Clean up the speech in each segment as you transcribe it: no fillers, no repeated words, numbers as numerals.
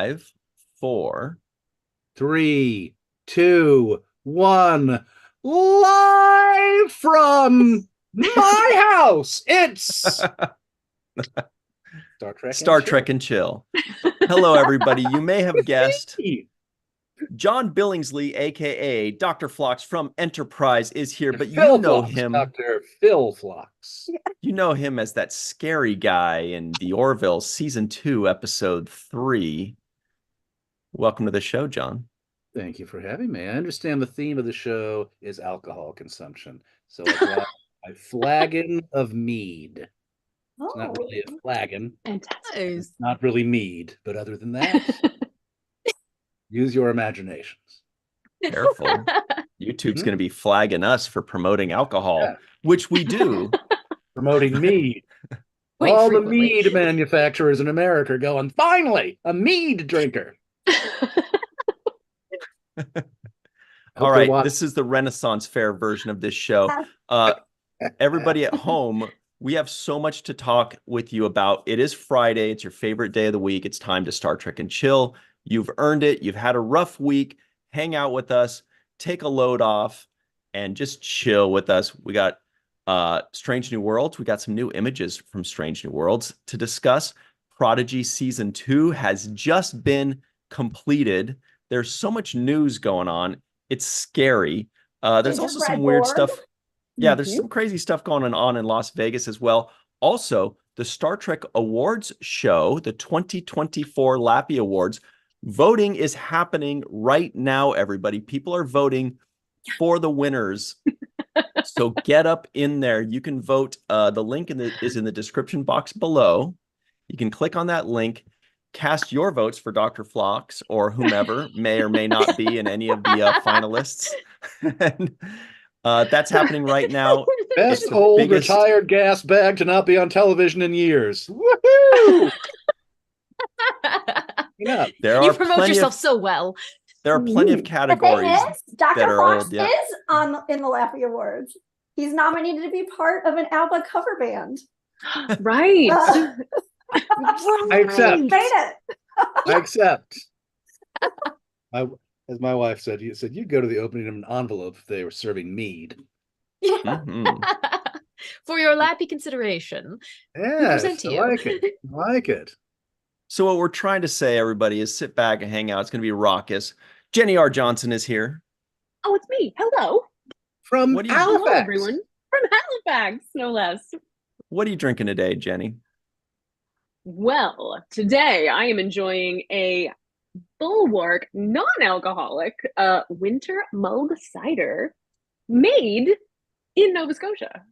5, 4, 3, 2, 1. Live from my house. It's Star Trek and Chill. Hello, everybody. You may have guessed John Billingsley, aka Dr. Phlox from Enterprise, is here, but you know him. Dr. Phil Phlox. You know him as that scary guy in The Orville, Season 2, Episode 3. Welcome to the show, John. Thank you for having me. I understand the theme of the show is alcohol consumption. So I brought a flagon of mead. It's not really a flagon. It's not really mead, but other than that, use your imaginations. Careful. YouTube's going to be flagging us for promoting alcohol, which we do. Promoting mead. All the mead manufacturers in America are going, finally, a mead drinker. All right, this is the Renaissance Fair version of this show. Everybody at home, we have so much to talk with you about. It is Friday. It's your favorite day of the week. It's time to Star Trek and Chill. You've earned it. You've had a rough week. Hang out with us. Take a load off and just chill with us. We got Strange New Worlds. We got some new images from Strange New Worlds to discuss. Prodigy Season 2 has just been completed. There's so much news going on. It's scary. There's also some weird stuff. Yeah, there's some crazy stuff going on in Las Vegas as well. Also, the Star Trek Awards show, the 2024 Lappy Awards, voting is happening right now, everybody. People are voting for the winners. So get up in there. You can vote. The link is in the description box below. You can click on that link. Cast your votes for Dr. Phlox or whomever may or may not be in any of the finalists. And, that's happening right now. Best old retired gas bag to not be on television in years. Woohoo! Yeah, you promote yourself so well. There are plenty of categories. Dr. Phlox is in the Laffy Awards. He's nominated to be part of an ABBA cover band. Right. I accept. I accept. As my wife said, you'd go to the opening of an envelope if they were serving mead. For your Lappy consideration. Yes, I like it. I like it. So what we're trying to say, everybody, is sit back and hang out. It's going to be raucous. Jenny R. Johnson is here. Oh, it's me. Hello. From Halifax. Hello, everyone. From Halifax, no less. What are you drinking today, Jenny? Well, today I am enjoying a Bulwark non-alcoholic winter mulled cider made in Nova Scotia.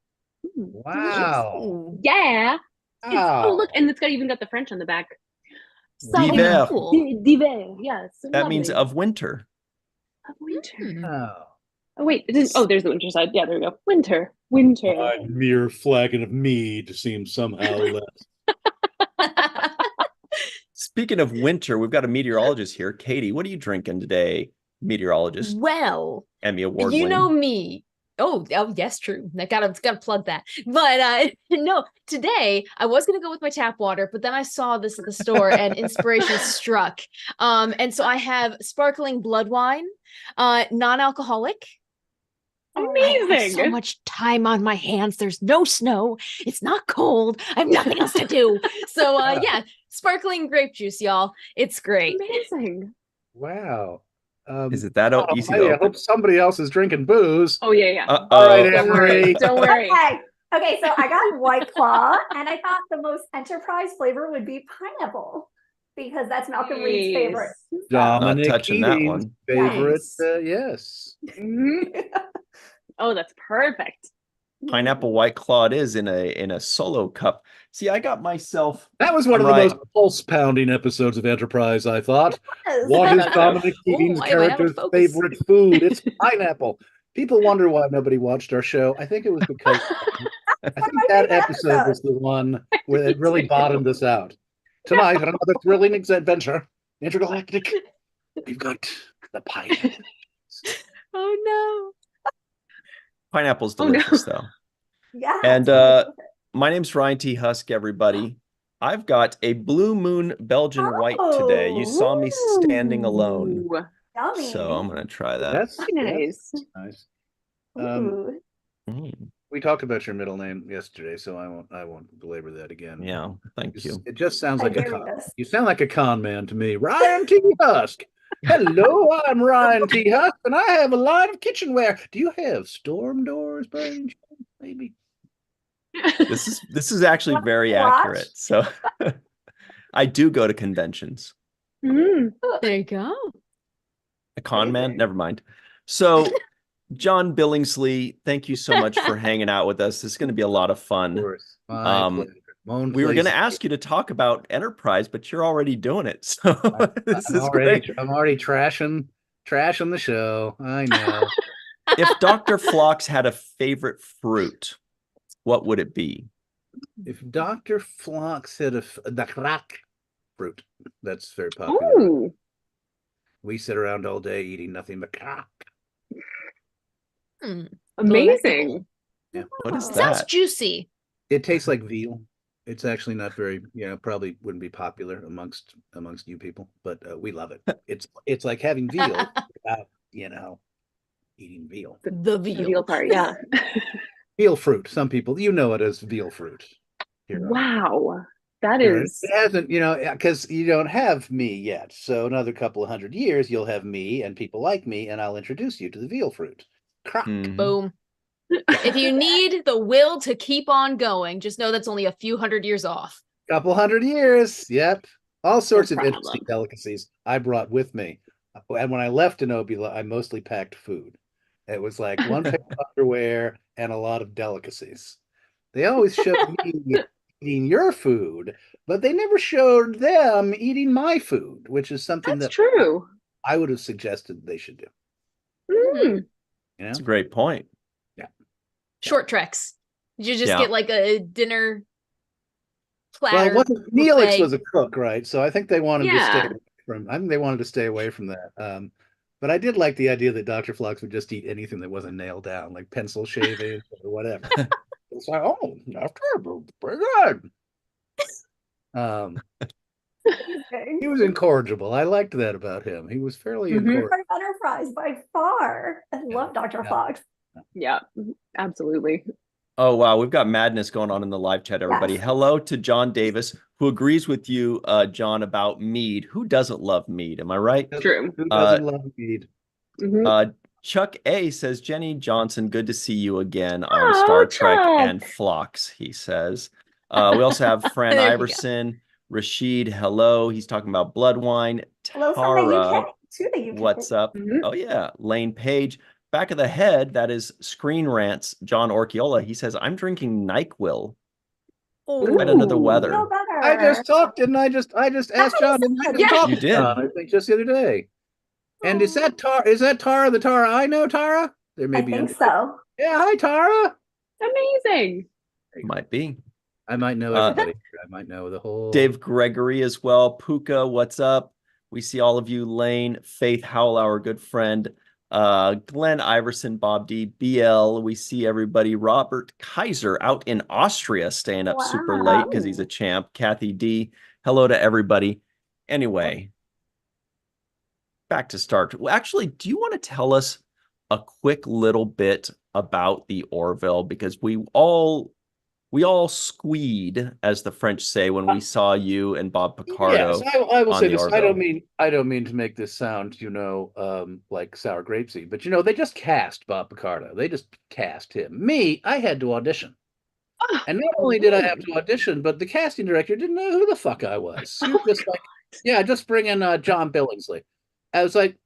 Wow. Yeah. Wow. Oh, look, and it's even got the French on the back. D'hiver. Cool. D'hiver, yes. That means of winter. Of winter. Oh, wait. There's the winter side. Yeah, there we go. Winter. Winter. A mere flagon of mead seems somehow less. Speaking of winter, we've got a meteorologist here. Katie, what are you drinking today, meteorologist? Well, Emmy Award you winning. know me. Oh, yes, true. I gotta plug that. But no, today I was gonna go with my tap water, but then I saw this at the store and inspiration struck. And so I have sparkling blood wine, non-alcoholic. Amazing. I have so much time on my hands. There's no snow. It's not cold. I have nothing else to do. So yeah, sparkling grape juice, y'all. It's great. Amazing. Wow. Is it that easy? I hope somebody else is drinking booze. Oh, yeah. All right, Emery. Don't worry. Okay, so I got White Claw, and I thought the most Enterprise flavor would be pineapple, because that's Malcolm Reed's favorite. Dominic Not touching that one. Favorite, yes. Oh, that's perfect. Pineapple White Claw it is in a solo cup. See, I got myself. That was one of the most pulse-pounding episodes of Enterprise, I thought. Yes. What is Dominic Keating's character's favorite food? It's pineapple. People wonder why nobody watched our show. I think it was because I think that episode was the one where it really bottomed us out. Tonight, on another thrilling adventure, intergalactic, we've got the pineapple. Oh, no. Pineapple's delicious, though. Yeah. And my name's Ryan T. Husk, everybody. I've got a Blue Moon Belgian white today. You saw me standing alone. Yummy. So I'm going to try that. That's nice. Nice. Ooh. We talked about your middle name yesterday, so I won't belabor that again. Yeah, thank you. It just sounds like a con. Hilarious. You sound like a con man to me. Ryan T. Husk. Hello, I'm Ryan T. Husk, and I have a line of kitchenware. Do you have storm doors by any chance? Maybe. This is actually very accurate. So I do go to conventions. There you go. A con man? Never mind. So John Billingsley, thank you so much for hanging out with us. This is going to be a lot of fun. Of course. We were going to ask you to talk about Enterprise, but you're already doing it. So this is great. I'm already trashing the show. I know. If Dr. Phlox had a favorite fruit, what would it be? If Dr. Phlox had the crack fruit, that's very popular. Ooh. We sit around all day eating nothing but crack. Amazing. Yeah. What is Sounds that? juicy. It tastes like veal. It's actually not very, probably wouldn't be popular amongst you people, but we love it. It's like having veal without, eating veal. The The veal. veal part, yeah. Veal fruit. Some people, it as veal fruit. Wow. That is. It hasn't, because you don't have me yet. So another couple of 100 years, you'll have me and people like me, and I'll introduce you to the veal fruit. Crack. Boom. If you need the will to keep on going, just know that's only a few 100 years off. Couple 100 years. Yep. All sorts No of problem. interesting delicacies I brought with me. And when I left Enobula, I mostly packed food. It was like one pair of underwear and a lot of delicacies. They always showed me eating your food, but they never showed them eating my food, which is something That's that true. I would have suggested they should do. Mm. That's a great point. Short treks. You just get like a dinner platter. Well, Neelix buffet. was a cook, right? So I think they wanted to stay Yeah. away from. I think they wanted to stay away from that. But I did like the idea that Dr. Phlox would just eat anything that wasn't nailed down, like pencil shaving or whatever. It's like, oh, that's pretty good. He was incorrigible. I liked that about him. He was fairly incorrigible. Favorite Enterprise by far. I love Dr. Phlox. Yeah, absolutely. Oh, wow. We've got madness going on in the live chat, everybody. Yes. Hello to John Davis, who agrees with you, John, about mead. Who doesn't love mead? Am I right? True. Who doesn't love mead? Chuck A says, Jenny Johnson, good to see you again on Star Trek and Phlox, he says. We also have Fran Iverson, Rashid, hello. He's talking about blood wine. Hello from the Tara, UK. To the UK. what's up? Oh, yeah. Lane Page. Back of the head, that is Screen Rants, John Orchiola. He says, I'm drinking NyQuil. Right under the weather. Feel better. I just talked, didn't I? I just asked John. Didn't I just talk You to did. John, I think just the other day. And is that Tara? Is that Tara? The Tara I know, Tara? There may I be. think so. Yeah, hi, Tara. Amazing. Might be. I might know everybody. I might know the whole. Dave Gregory as well. Puka, what's up? We see all of you. Lane, Faith Howell, our good friend. Glenn Iverson, Bob D, BL. We see everybody. Robert Kaiser out in Austria staying up super late because he's a champ. Kathy D. Hello to everybody. Anyway, back to Star Trek. Well, actually, do you want to tell us a quick little bit about the Orville? Because we all squeed, as the French say, when we saw you and Bob Picardo. Yes, I will say this. Orville. I don't mean to make this sound, like sour grapesy, but they just cast Bob Picardo. They just cast him. Me, I had to audition. And not only did I have to audition, but the casting director didn't know who the fuck I was. He was just like, yeah, just bring in John Billingsley. I was like,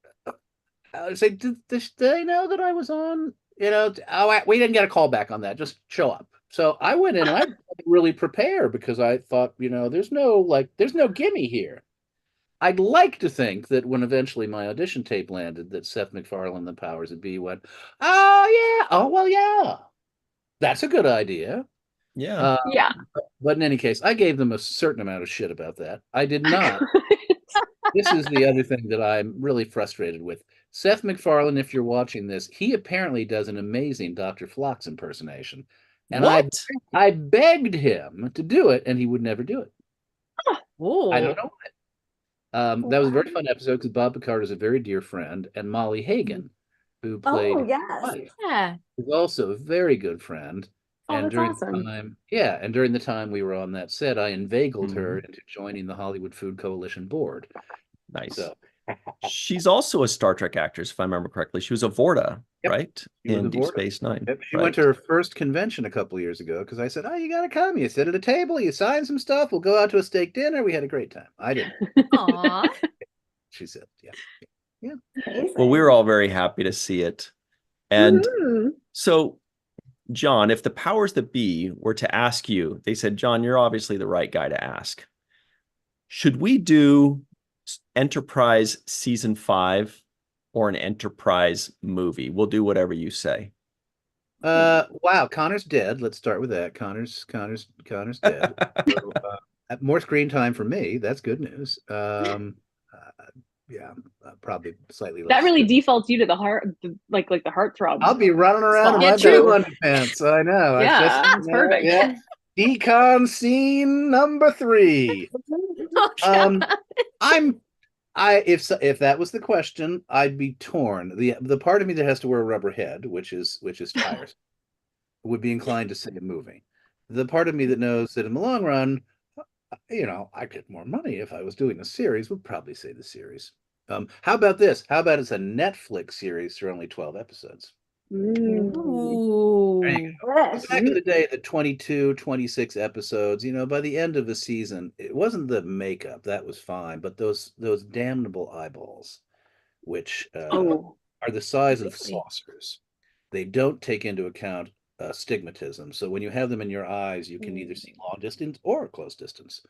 did they know that I was on? We didn't get a call back on that. Just show up. So I went in and I didn't really prepare because I thought, there's no gimme here. I'd like to think that when eventually my audition tape landed, that Seth MacFarlane, the powers that be, went, yeah, that's a good idea. Yeah. Yeah. But in any case, I gave them a certain amount of shit about that. I did not. This is the other thing that I'm really frustrated with. Seth MacFarlane, if you're watching this, he apparently does an amazing Dr. Phlox impersonation. And what? I begged him to do it, and he would never do it. I don't know. That was a very fun episode because Bob Picard is a very dear friend, and Molly Hagan, who played wife, is also a very good friend. Oh, that's awesome. During the time we were on that set, I inveigled her into joining the Hollywood Food Coalition board. Nice. So. She's also a Star Trek actress, if I remember correctly. She was a Vorta, right? In Deep Space Nine. Yep. She went to her first convention a couple of years ago because I said, "Oh, you got to come. You sit at a table, you sign some stuff. We'll go out to a steak dinner." We had a great time. I didn't. Aww. She said, "Yeah." Well, we were all very happy to see it. And so, John, if the powers that be were to ask you, they said, "John, you're obviously the right guy to ask. Should we do Enterprise season 5 or an Enterprise movie? We'll do whatever you say." Wow, Connor's dead. Let's start with that. Connor's dead. So, more screen time for me. That's good news. Probably slightly less. That really defaults you to the heart, like the heartthrob. I'll be running around in my belly underpants. I know. Yeah, it's perfect. Yeah. Decon scene number 3. If that was the question, I'd be torn. The part of me that has to wear a rubber head, which is tiresome, would be inclined to say a movie. The part of me that knows that in the long run, I'd get more money if I was doing a series, would probably say the series. How about this? How about it's a Netflix series for only 12 episodes? Ooh. Back in the day, the 22, 26 episodes, by the end of the season, it wasn't the makeup, that was fine, but those damnable eyeballs, which are the size of saucers. They don't take into account astigmatism. So when you have them in your eyes, you can either see long distance or close distance.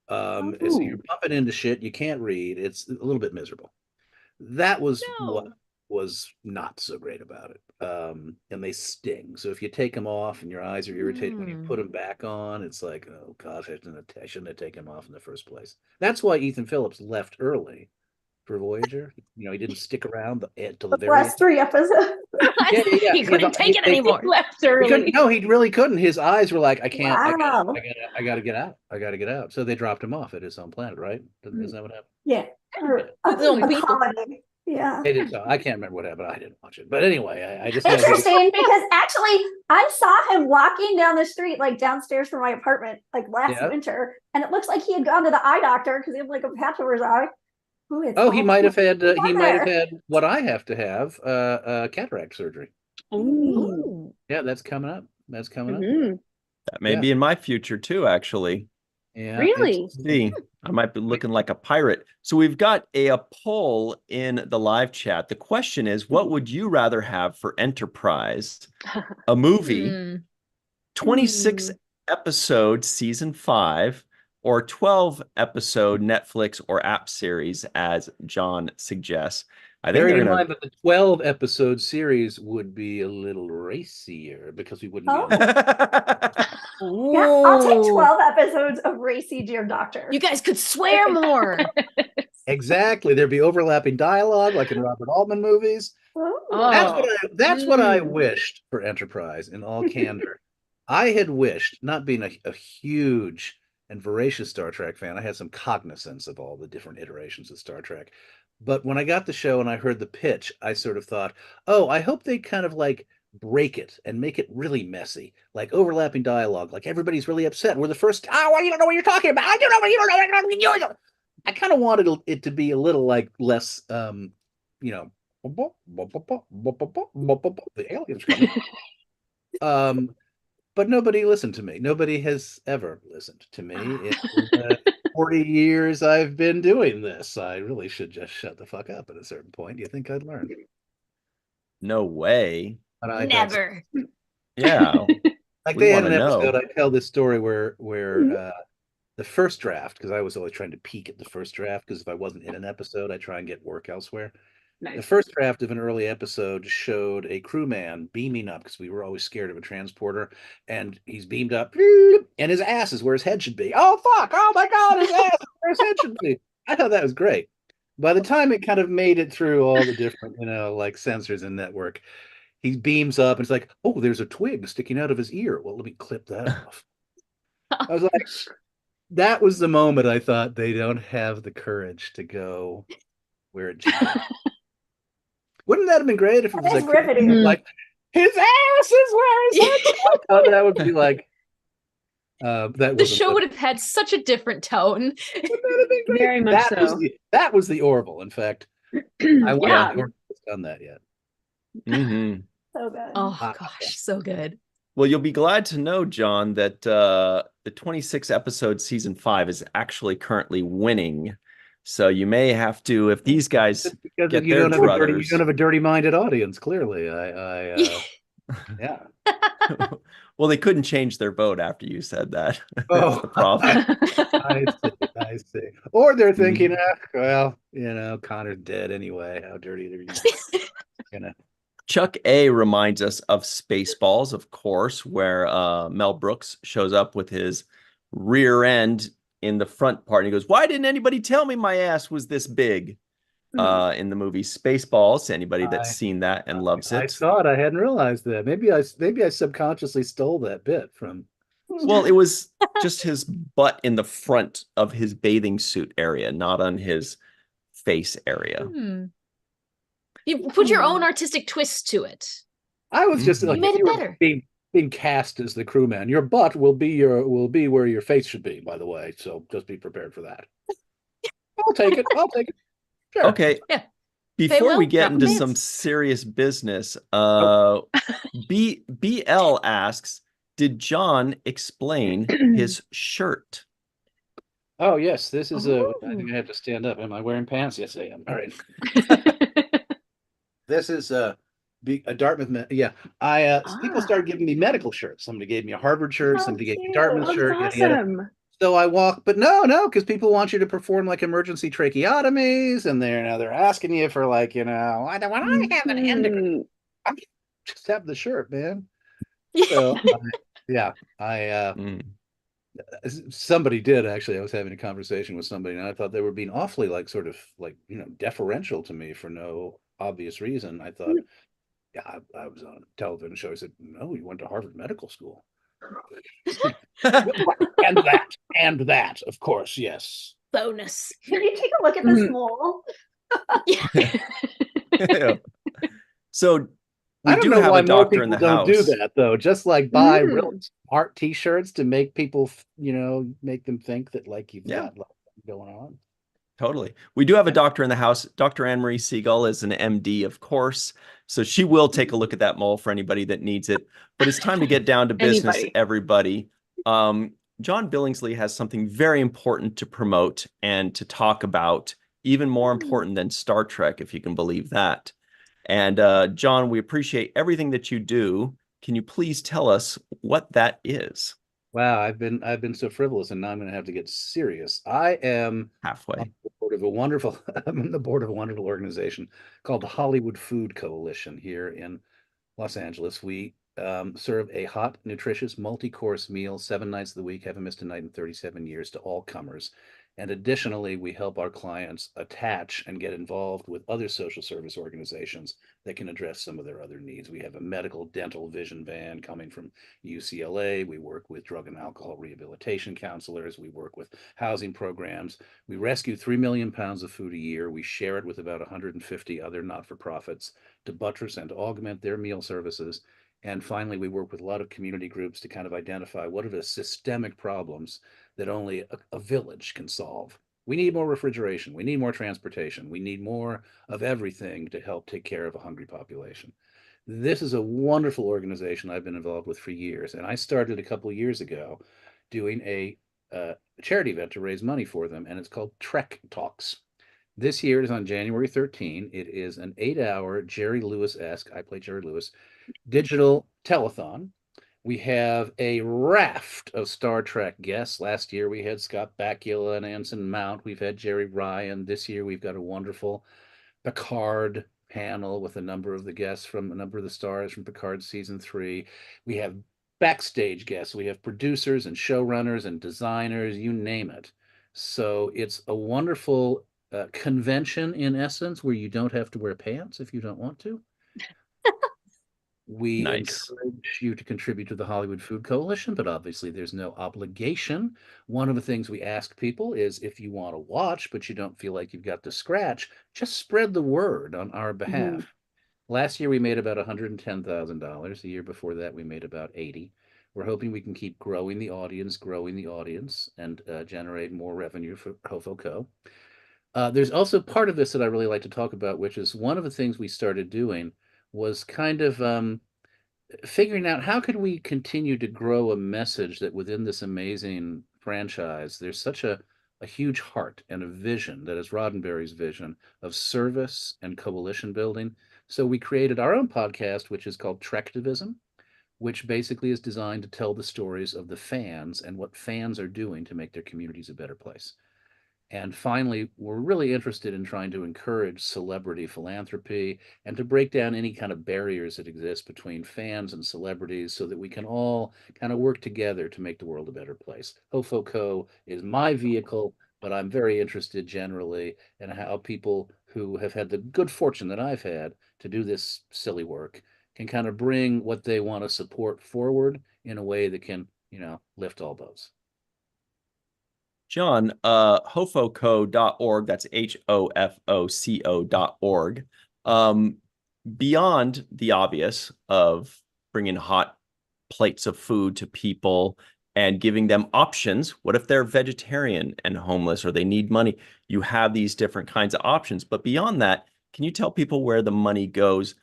So you're bumping into shit you can't read. It's a little bit miserable. That was what was not so great about it. And they sting. So if you take them off and your eyes are irritated when you put them back on, it's like, oh gosh, I shouldn't have taken them off in the first place. That's why Ethan Phillips left early for Voyager. He didn't stick around till the very last 3 episodes. He couldn't take it anymore. He left early. He really couldn't. His eyes were like, I can't. Wow. I gotta get out. I gotta get out. So they dropped him off at his home planet, right? Isn't that what happened? Yeah. Yeah. They did so. I can't remember what happened. I didn't watch it. But anyway, I just interesting because actually I saw him walking down the street, like downstairs from my apartment, like last winter, and it looks like he had gone to the eye doctor because he had like a patch over his eye. He might have had what I have to have, cataract surgery. Ooh. Yeah, that's coming up. That may be in my future too, actually. Yeah. Really? See, I might be looking like a pirate. So we've got a poll in the live chat. The question is, what would you rather have for Enterprise? A movie, 26 episode season 5, or 12 episode Netflix or app series, as John suggests. I think bearing in mind that the 12 episode series would be a little racier because we wouldn't be Yeah, I'll take 12 episodes of Racy Dear Doctor. You guys could swear more. Exactly. There'd be overlapping dialogue like in Robert Altman movies. That's what I wished for Enterprise, in all candor. I had wished, not being a huge and voracious Star Trek fan, I had some cognizance of all the different iterations of Star Trek. But when I got the show and I heard the pitch, I sort of thought, I hope they kind of like break it and make it really messy, like overlapping dialogue, like everybody's really upset. We're the first, you don't know what you're talking about. I don't know what you don't know. I kind of wanted it to be a little like less, the aliens coming. But nobody listened to me. Nobody has ever listened to me. In 40 years I've been doing this. I really should just shut the fuck up at a certain point. You think I'd learn? No way. Never. Yeah. Like they had an episode, I tell this story where the first draft, because I was always trying to peek at the first draft, because if I wasn't in an episode, I try and get work elsewhere. Nice. The first draft of an early episode showed a crewman beaming up, because we were always scared of a transporter, and he's beamed up, and his ass is where his head should be. Oh, fuck! Oh, my God, his ass is where his head should be. I thought that was great. By the time it kind of made it through all the different, like sensors and network, he beams up, and it's like, oh, there's a twig sticking out of his ear. Well, let me clip that off. I was like, that was the moment I thought they don't have the courage to go where it should. Wouldn't that have been great if it was like, his ass is where his head's at? That would be like, the show would have had such a different tone. Very much so. That was the Orville. In fact, I wonder if Orville has done that yet. Mm-hmm. So good. Oh gosh, so good. Well, you'll be glad to know, John, that the 26 episode season 5 is actually currently winning. So you may have to, if these guys get their druthers. You don't have a dirty-minded audience, clearly. Yeah. Well, they couldn't change their vote after you said that. Oh, that's the problem. I see. Or they're thinking, well, Connor's dead anyway. How dirty are you? Chuck A reminds us of Spaceballs, of course, where Mel Brooks shows up with his rear end in the front part. And he goes, "Why didn't anybody tell me my ass was this big?" In the movie Spaceballs. Anybody that's seen that and loves it. I saw it. I hadn't realized that. Maybe I subconsciously stole that bit from. Well, it was just his butt in the front of his bathing suit area, not on his face area. You put your own artistic twist to it. I was just like, you made it better. Being cast as the crewman, your butt will be where your face should be. By the way, so just be prepared for that. I'll take it. Sure. Okay. Yeah. Before we get into some serious business, BL asks, did John explain his shirt? Oh, yes. This is I think I have to stand up. Am I wearing pants? Yes, I am. All right. This is a Dartmouth. Yeah. People started giving me medical shirts. Somebody gave me a Harvard shirt. Somebody gave me a Dartmouth shirt. Awesome. So I walk, but no, because people want you to perform like emergency tracheotomies, and they're asking you for like, I don't want to have an endocrine. I just have the shirt, man. So somebody did actually. I was having a conversation with somebody, and I thought they were being awfully sort of deferential to me for no obvious reason. I thought, I was on a television show. I said, no, you went to Harvard Medical School. and that, of course, yes. Bonus. Can you take a look at this mole? Yeah. So I don't know why more people don't do that though. Just buy real smart T-shirts to make people, make them think that you've got going on. Totally. We do have a doctor in the house. Dr. Anne-Marie Siegel is an MD, of course. So she will take a look at that mole for anybody that needs it. But it's time to get down to business, everybody. John Billingsley has something very important to promote and to talk about, even more important than Star Trek, if you can believe that. And John, we appreciate everything that you do. Can you please tell us what that is? Wow, I've been so frivolous, and now I'm going to have to get serious. I am halfway. I'm on the board of a wonderful organization called the Hollywood Food Coalition here in Los Angeles. We serve a hot, nutritious, multi-course meal 7 nights of the week. Haven't missed a night in 37 years to all comers. And additionally, we help our clients attach and get involved with other social service organizations that can address some of their other needs. We have a medical, dental, vision van coming from UCLA. We work with drug and alcohol rehabilitation counselors. We work with housing programs. We rescue 3 million pounds of food a year. We share it with about 150 other not-for-profits to buttress and to augment their meal services. And finally, we work with a lot of community groups to kind of identify what are the systemic problems that only a village can solve. We need more refrigeration. We need more transportation. We need more of everything to help take care of a hungry population. This is a wonderful organization I've been involved with for years. And I started a couple of years ago doing a charity event to raise money for them. And it's called Trek Talks. This year is on January 13. It is an 8-hour Jerry Lewis-esque, I play Jerry Lewis, digital telethon. We have a raft of Star Trek guests. Last year we had Scott Bakula and Anson Mount. We've had Jerry Ryan. This year we've got a wonderful Picard panel with a number of the guests from a number of the stars from Picard season 3. We have backstage guests. We have producers and showrunners and designers, you name it. So it's a wonderful convention in essence where you don't have to wear pants if you don't want to. We encourage you to contribute to the Hollywood Food Coalition, but obviously there's no obligation. One of the things we ask people is if you want to watch, but you don't feel like you've got to scratch, just spread the word on our behalf. Last year we made about $110,000. The year before that we made about 80. We're hoping we can keep growing the audience, and generate more revenue for HOFOCO. There's also part of this that I really like to talk about, which is one of the things we started doing was kind of figuring out how could we continue to grow a message that within this amazing franchise, there's such a huge heart and a vision that is Roddenberry's vision of service and coalition building. So we created our own podcast, which is called Trektivism, which basically is designed to tell the stories of the fans and what fans are doing to make their communities a better place. And finally, we're really interested in trying to encourage celebrity philanthropy and to break down any kind of barriers that exist between fans and celebrities so that we can all kind of work together to make the world a better place. HOFOCO is my vehicle, but I'm very interested generally in how people who have had the good fortune that I've had to do this silly work can kind of bring what they want to support forward in a way that can, lift all boats. John, hofoco.org, that's HOFOCO.org. Beyond the obvious of bringing hot plates of food to people and giving them options, what if they're vegetarian and homeless or they need money? You have these different kinds of options. But beyond that, can you tell people where the money goes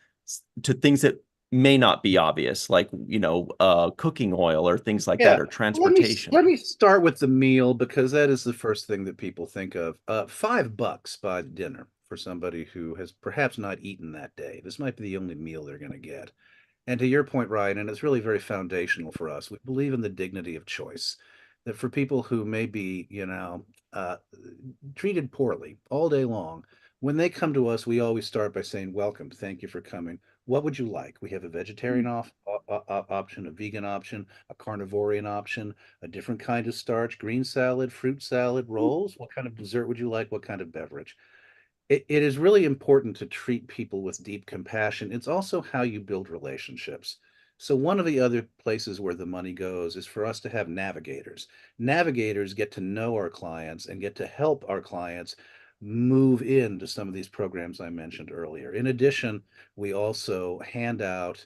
to things that may not be obvious, like, cooking oil or things like that, or transportation? Let me start with the meal, because that is the first thing that people think of. $5 by dinner for somebody who has perhaps not eaten that day. This might be the only meal they're going to get. And to your point, Ryan, and it's really very foundational for us, we believe in the dignity of choice. That for people who may be, treated poorly all day long, when they come to us, we always start by saying, welcome, thank you for coming. What would you like? We have a vegetarian option, a vegan option, a carnivorian option, a different kind of starch, green salad, fruit salad, rolls. What kind of dessert would you like? What kind of beverage? It is really important to treat people with deep compassion. It's also how you build relationships. So one of the other places where the money goes is for us to have navigators. Navigators get to know our clients and get to help our clients move into some of these programs I mentioned earlier. In addition, we also hand out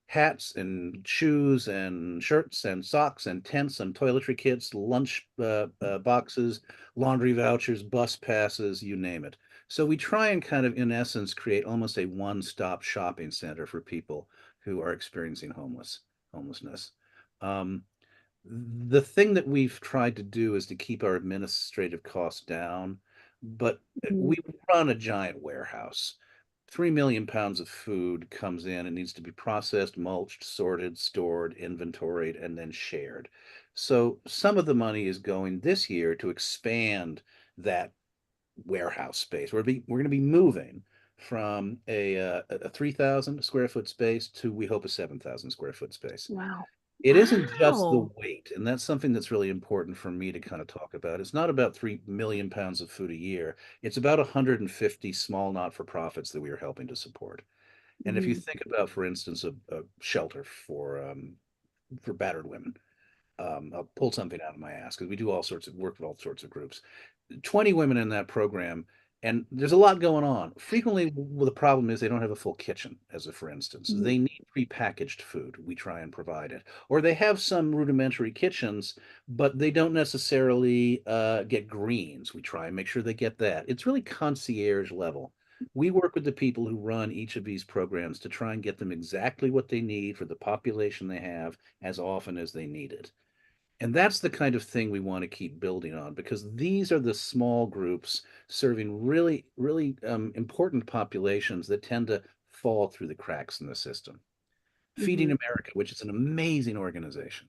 hats and shoes and shirts and socks and tents and toiletry kits, lunch boxes, laundry vouchers, bus passes, you name it. So we try and kind of, in essence, create almost a one-stop shopping center for people who are experiencing homelessness. The thing that we've tried to do is to keep our administrative costs down, but we run a giant warehouse. 3 million pounds of food comes in and needs to be processed, mulched, sorted, stored, inventoried, and then shared. So some of the money is going this year to expand that warehouse space. We're going to be moving from a 3,000 square foot space to, we hope, a 7,000 square foot space. Wow. It isn't just the weight, and that's something that's really important for me to kind of talk about. It's not about 3 million pounds of food a year. It's about 150 small not-for-profits that we are helping to support. And if you think about, for instance, a shelter for battered women, I'll pull something out of my ass because we do all sorts of work with all sorts of groups. 20 women in that program, and there's a lot going on. Frequently, the problem is they don't have a full kitchen, as a for instance. They need prepackaged food. We try and provide it. Or they have some rudimentary kitchens, but they don't necessarily get greens. We try and make sure they get that. It's really concierge level. We work with the people who run each of these programs to try and get them exactly what they need for the population they have as often as they need it. And that's the kind of thing we want to keep building on, because these are the small groups serving really, really important populations that tend to fall through the cracks in the system. Feeding America, which is an amazing organization,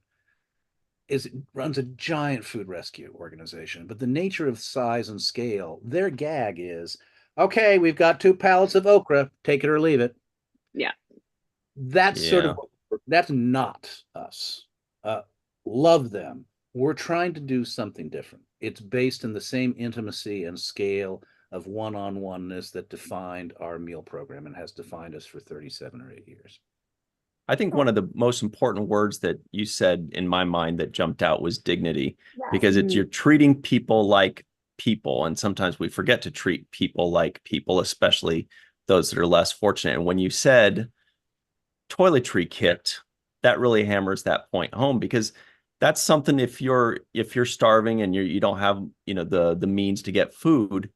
runs a giant food rescue organization, but the nature of size and scale, their gag is, okay, we've got 2 pallets of okra, take it or leave it. Yeah. That's that's not us. Love them. We're trying to do something different. It's based in the same intimacy and scale of one-on-oneness that defined our meal program and has defined us for 37 or 8 years. I think one of the most important words that you said in my mind that jumped out was dignity, because it's you're treating people like people. And sometimes we forget to treat people like people, especially those that are less fortunate. And when you said toiletry kit, that really hammers that point home, because that's something, if you're starving and you don't have, the means to get food,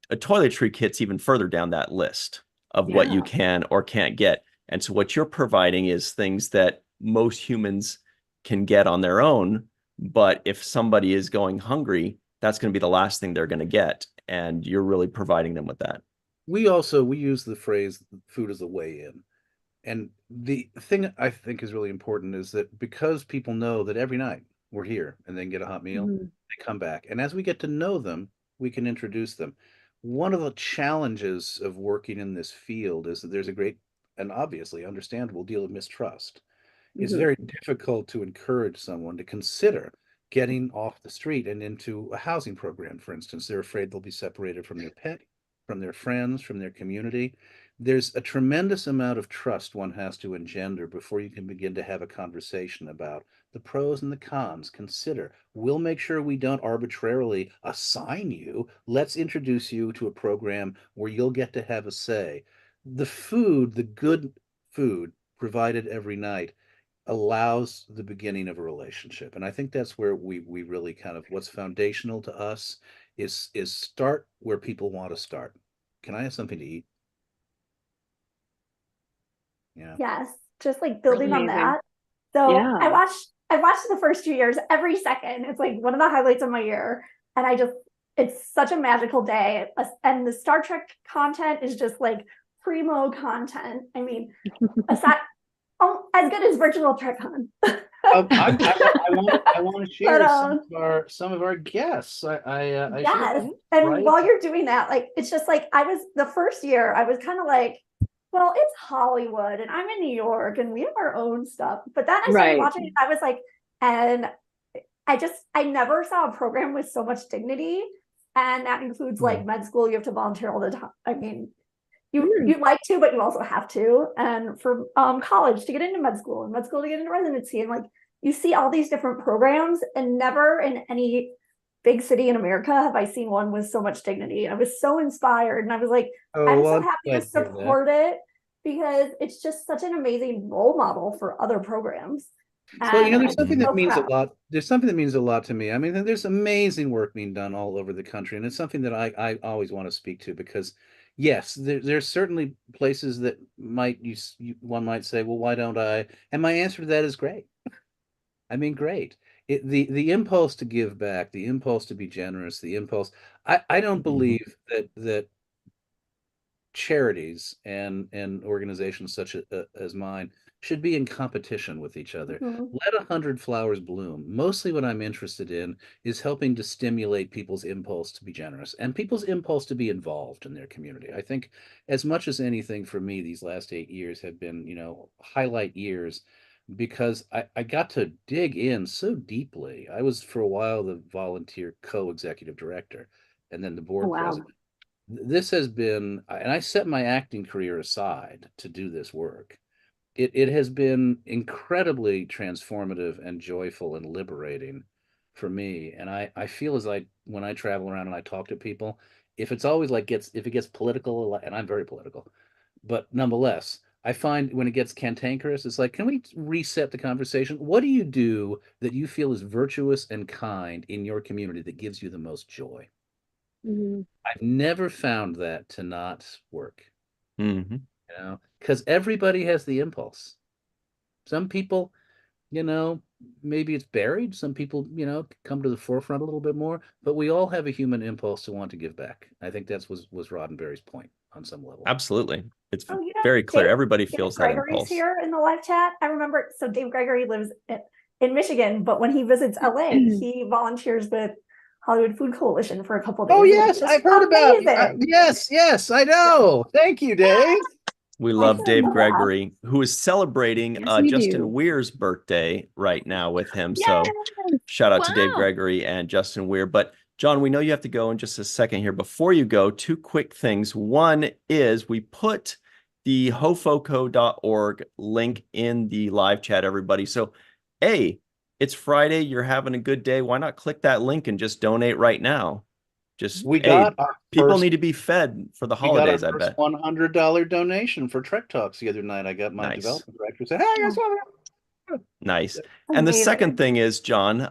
a toiletry kit's even further down that list of what you can or can't get. And so what you're providing is things that most humans can get on their own. But if somebody is going hungry, that's going to be the last thing they're going to get. And you're really providing them with that. We use the phrase food is the way in. And the thing I think is really important is that because people know that every night we're here and they get a hot meal, they come back. And as we get to know them, we can introduce them. One of the challenges of working in this field is that there's a great and obviously understandable deal of mistrust. It's very difficult to encourage someone to consider getting off the street and into a housing program, for instance. They're afraid they'll be separated from their pet, from their friends, from their community. There's a tremendous amount of trust one has to engender before you can begin to have a conversation about the pros and the cons. Consider, we'll make sure we don't arbitrarily assign you. Let's introduce you to a program where you'll get to have a say. The food, the good food provided every night, allows the beginning of a relationship. And I think that's where we really kind of, what's foundational to us is start where people want to start. Can I have something to eat? Yeah. Yes, just like building on that. So I watched the first 2 years every second. It's like one of the highlights of my year. And it's such a magical day. And the Star Trek content is just like primo content. I mean, aside, as good as Virtual TrekCon. I want to share some of our guests. Yes, and while you're doing that, like, it's just like, the first year I was kind of like, well, it's Hollywood and I'm in New York and we have our own stuff. But then I started watching it, I was like, and I never saw a program with so much dignity. And that includes like med school, you have to volunteer all the time. I mean, you'd like to, but you also have to. And for college to get into med school, and med school to get into residency, and like you see all these different programs, and never in any big city in America have I seen one with so much dignity. I was so inspired, and I was like, I'm so happy to support it, because it's just such an amazing role model for other programs. So, there's something that means a lot. There's something that means a lot to me. I mean, there's amazing work being done all over the country, and it's something that I always want to speak to, because yes, there's certainly places that one might say, well, why don't I? And my answer to that is great. I mean, great. The impulse to give back, the impulse to be generous, the impulse. I don't believe that charities and organizations such as mine should be in competition with each other. Let 100 flowers bloom. Mostly what I'm interested in is helping to stimulate people's impulse to be generous and people's impulse to be involved in their community. I think as much as anything for me, these last 8 years have been, highlight years, because I got to dig in so deeply. I was for a while the volunteer co-executive director and then the board president. This has been, and I set my acting career aside to do this work. It has been incredibly transformative and joyful and liberating for me. And I feel as when I travel around and I talk to people, if it's always like if it gets political, and I'm very political, but nonetheless, I find when it gets cantankerous, it's like, can we reset the conversation? What do you do that you feel is virtuous and kind in your community that gives you the most joy? I've never found that to not work. Because everybody has the impulse. Some people, maybe it's buried. Some people, come to the forefront a little bit more, but we all have a human impulse to want to give back. I think that was Roddenberry's point on some level. Absolutely. It's very clear. Everybody feels that impulse. Here in the live chat. I remember, so Dave Gregory lives in Michigan, but when he visits LA, he volunteers with Hollywood Food Coalition for a couple of days. Oh, yes, I've heard about it. Yes, I know. Thank you, Dave. We love Dave Gregory, who is celebrating Justin Weir's birthday right now with him. So shout out to Dave Gregory and Justin Weir. But John, we know you have to go in just a second here. Before you go, two quick things. One is we put the hofoco.org link in the live chat, everybody. So, hey, it's Friday. You're having a good day. Why not click that link and just donate right now? People need to be fed for the holidays, I bet. $100 donation for Trek Talks the other night. I got my development director say, "Hey, guys, nice." And the second thing is, John,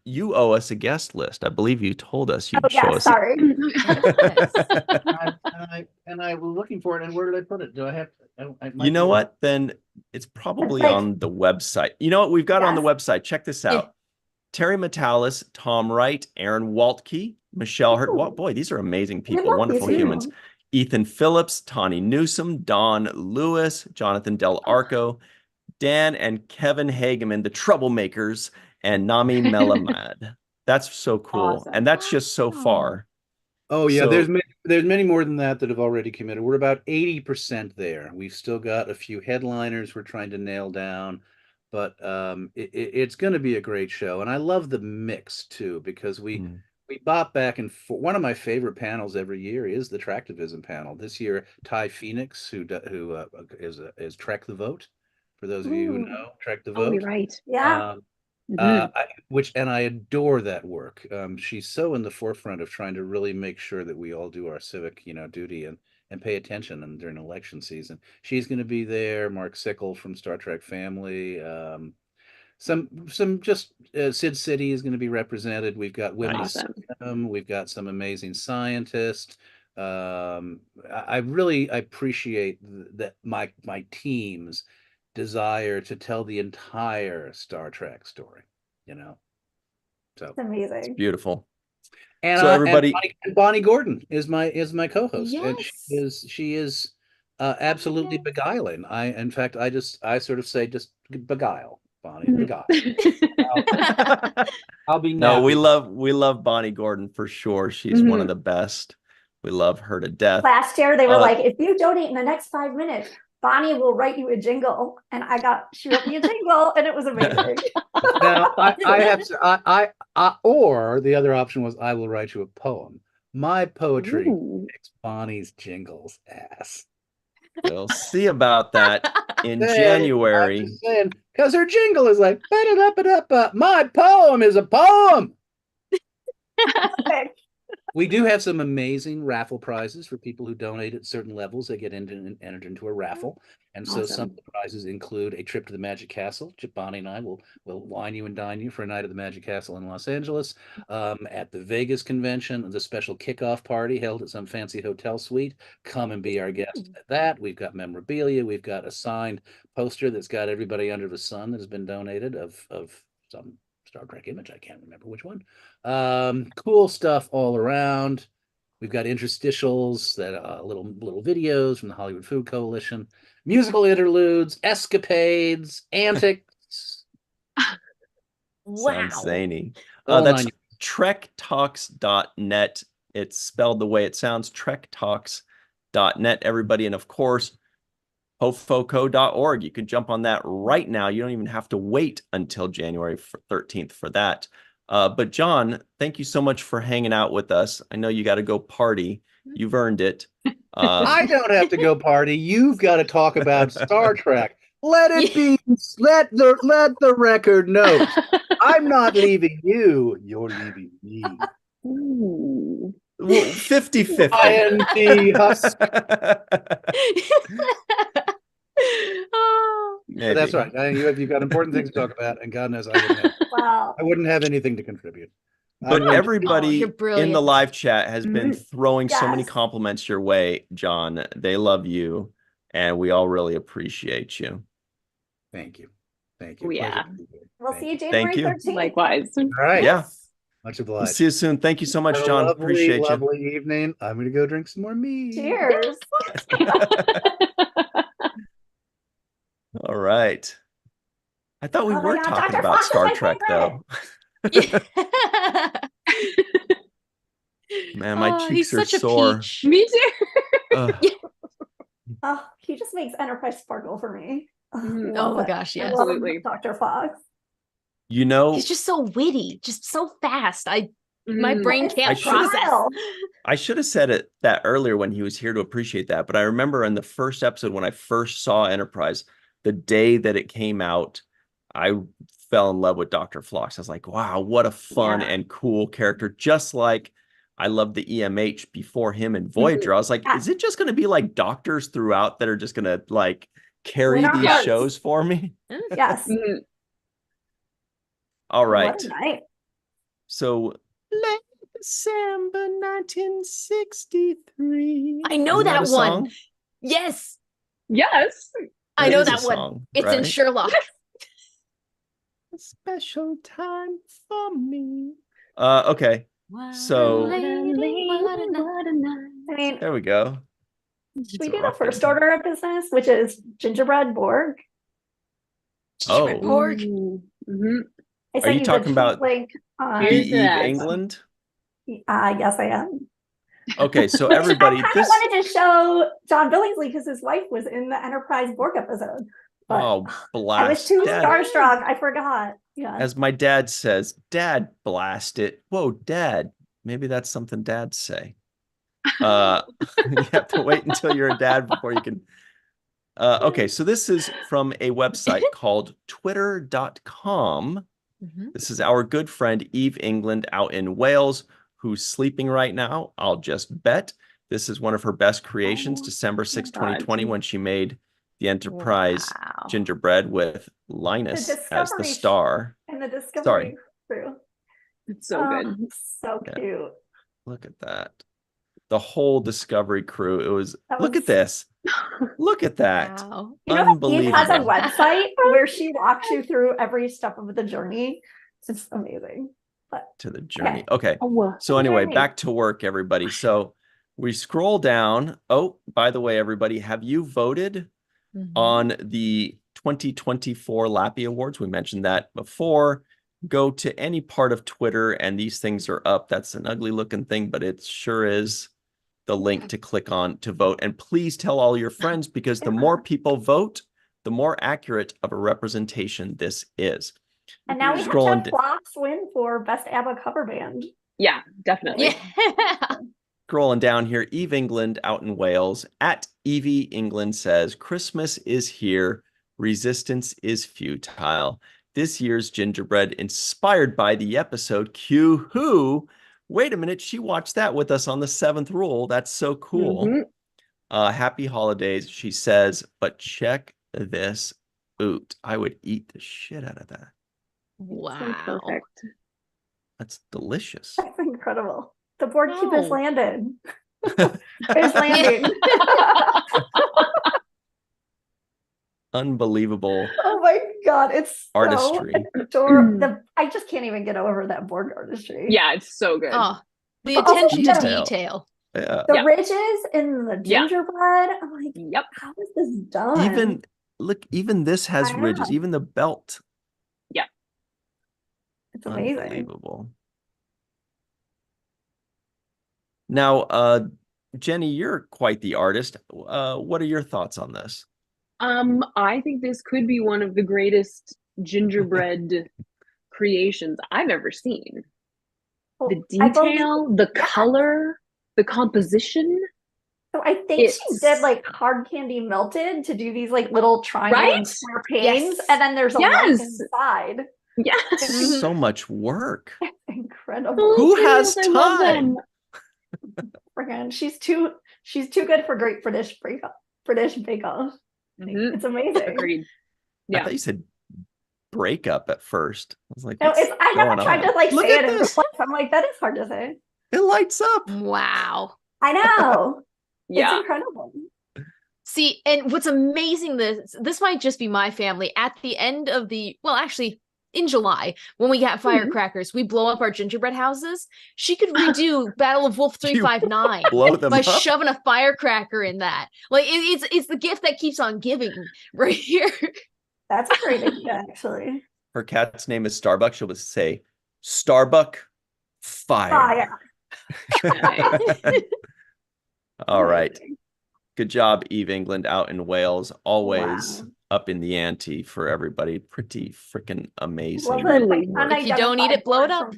you owe us a guest list. I believe you told us you'd show us. Sorry. And I was looking for it. And where did I put it? Do I have? You know what? Then it's probably on the website. You know what? We've got on the website. Check this out. Terry Metalis, Tom Wright, Aaron Waltke, Michelle Hurt. Wow, boy, these are amazing people, wonderful humans. Ethan Phillips, Tawny Newsom, Don Lewis, Jonathan Del Arco, Dan and Kevin Hageman, the Troublemakers, and Nami Melamad. That's so cool. Awesome. And that's just so far. Oh, yeah, there's many more than that have already committed. We're about 80% there. We've still got a few headliners we're trying to nail down. But it's going to be a great show. And I love the mix, too, because we bop back and forth. One of my favorite panels every year is the Tractivism panel. This year, Ty Phoenix, who is Trek the Vote. For those of you who know, Trek the Vote. Oh, you're right. Yeah. I adore that work. She's so in the forefront of trying to really make sure that we all do our civic, duty and pay attention during election season. She's going to be there. Mark Sickle from Star Trek Family. Some just Sid City is going to be represented. We've got women. Awesome. We've got some amazing scientists. I really appreciate that my team's desire to tell the entire Star Trek story. So it's amazing. It's beautiful. And so everybody, and Bonnie Gordon is my co-host, yes. and she is absolutely beguiling. In fact, I sort of say just beguile, Bonnie, beguile. I'll be no. We love Bonnie Gordon for sure. She's one of the best. We love her to death. Last year they were like, if you donate in the next 5 minutes, Bonnie will write you a jingle, and she wrote me a jingle, and it was amazing. Now or the other option was I will write you a poem. My poetry makes Bonnie's jingles ass. We'll see about that in January. Because her jingle is like, my poem is a poem. We do have some amazing raffle prizes for people who donate at certain levels. They get entered into a raffle. And so some of the prizes include a trip to the Magic Castle. Bonnie and I will wine you and dine you for a night at the Magic Castle in Los Angeles. At the Vegas convention, the special kickoff party held at some fancy hotel suite. Come and be our guest at that. We've got memorabilia. We've got a signed poster that's got everybody under the sun that has been donated of some Star Trek image. I can't remember which one. Cool stuff all around. We've got interstitials, that little videos from the Hollywood Food Coalition, musical interludes, escapades, antics. Wow. Sounds zany. That's trektalks.net. It's spelled the way it sounds, trektalks.net, everybody. And of course, hofoco.org. You can jump on that right now. You don't even have to wait until January 13th for that. But John, thank you so much for hanging out with us. I know you got to go party. You've earned it. I don't have to go party. You've got to talk about Star Trek. Let it be. Let the record note. I'm not leaving you. You're leaving me. Ooh. Well, 50-50. IND husk. That's right. You've got important things to talk about, and God knows I wouldn't have anything to contribute. But everybody in the live chat has been throwing so many compliments your way, John. They love you, and we all really appreciate you. Thank you. Oh, yeah. We'll see you January 13th. Likewise. All right. Yeah. Much obliged. We'll see you soon. Thank you so much, John. Appreciate you. Lovely evening. I'm going to go drink some more mead. Cheers. All right. I thought we were talking Dr. about Fox Star Trek, though. Man, my cheeks are sore. Me too. Oh, he just makes Enterprise sparkle for me. Oh my gosh, yeah. Absolutely. Dr. Fox. You know, he's just so witty, just so fast. My brain can't process. I should have said that earlier when he was here to appreciate that. But I remember in the first episode when I first saw Enterprise, the day that it came out, I fell in love with Dr. Phlox. I was like, wow, what a fun and cool character. Just like I loved the EMH before him and Voyager. I was like, is it just going to be like doctors throughout that are just going to like carry these shows for me? Yes. All right. What a night. So late December 1963. I know that one. Song? Yes. Yes. I know that one. It's in Sherlock. A special time for me. Okay. So I mean, there we go. Should we do the first order of business, which is gingerbread Borg? Oh. Borg. Are you talking about link Eve England? Yes, I am. Okay, so everybody, I wanted to show John Billingsley because his wife was in the Enterprise Borg episode. But blast! I was too starstruck. I forgot. Yeah. As my dad says, Dad, blast it. Whoa, Dad. Maybe that's something dads say. You have to wait until you're a dad before you can. Okay, so this is from a website called twitter.com. This is our good friend Eve England out in Wales, who's sleeping right now. I'll just bet. This is one of her best creations, December 6, 2020, when she made the Enterprise gingerbread with Linus as the star. And the Discovery crew. It's so good. So cute. Look at that. The whole Discovery crew. It was, look at this. Look at that. Wow. Unbelievable. Eve has a website where she walks you through every step of the journey. It's amazing. To the journey. Okay. So anyway, back to work, everybody. So we scroll down. Oh, by the way, everybody, have you voted on the 2024 Lappy Awards? We mentioned that before. Go to any part of Twitter and these things are up. That's an ugly looking thing, but it sure is the link to click on to vote. And please tell all your friends, because the more people vote, the more accurate of a representation this is. And now we have to have Phlox win for Best ABBA Cover Band. Yeah, definitely. Yeah. Scrolling down here, Eve England out in Wales, at Evie England says, Christmas is here. Resistance is futile. This year's gingerbread inspired by the episode Q Who. Wait a minute, she watched that with us on the 7th Rule. That's so cool. Happy holidays, she says, but check this out. I would eat the shit out of that. Wow. So perfect. That's delicious. That's incredible. The board keep has landed. It's landing. Unbelievable. Oh my God. It's artistry. So adorable. I just can't even get over that board artistry. Yeah, it's so good. Oh, the attention to detail. Yeah. The ridges in the gingerbread. I'm like, how is this done? Even this has ridges, even the belt. Yeah. It's amazing. Unbelievable. Now, Jenny, you're quite the artist. What are your thoughts on this? I think this could be one of the greatest gingerbread creations I've ever seen. The detail, the color, the composition. So I think she did like hard candy melted to do these like little triangle and square panes, and then there's a line inside. Yes, so much work. Incredible. Who has time? She's too good for Great British Bake Off. It's amazing. Agreed. I thought you said breakup at first. I was like, no, I haven't tried to like say it in replace. I'm like, that is hard to say. It lights up. Wow. I know. Yeah. It's incredible. See, and what's amazing, this might just be my family. At the end of actually in July, when we got firecrackers, we blow up our gingerbread houses. She could redo Battle of Wolf 359 by shoving a firecracker in that. Like it's the gift that keeps on giving right here. That's a great idea, actually. Her cat's name is Starbuck. She'll just say, Starbuck, fire. All right. Good job, Eve England out in Wales. Always up in the ante for everybody. Pretty freaking amazing. If you don't eat it, blow it up.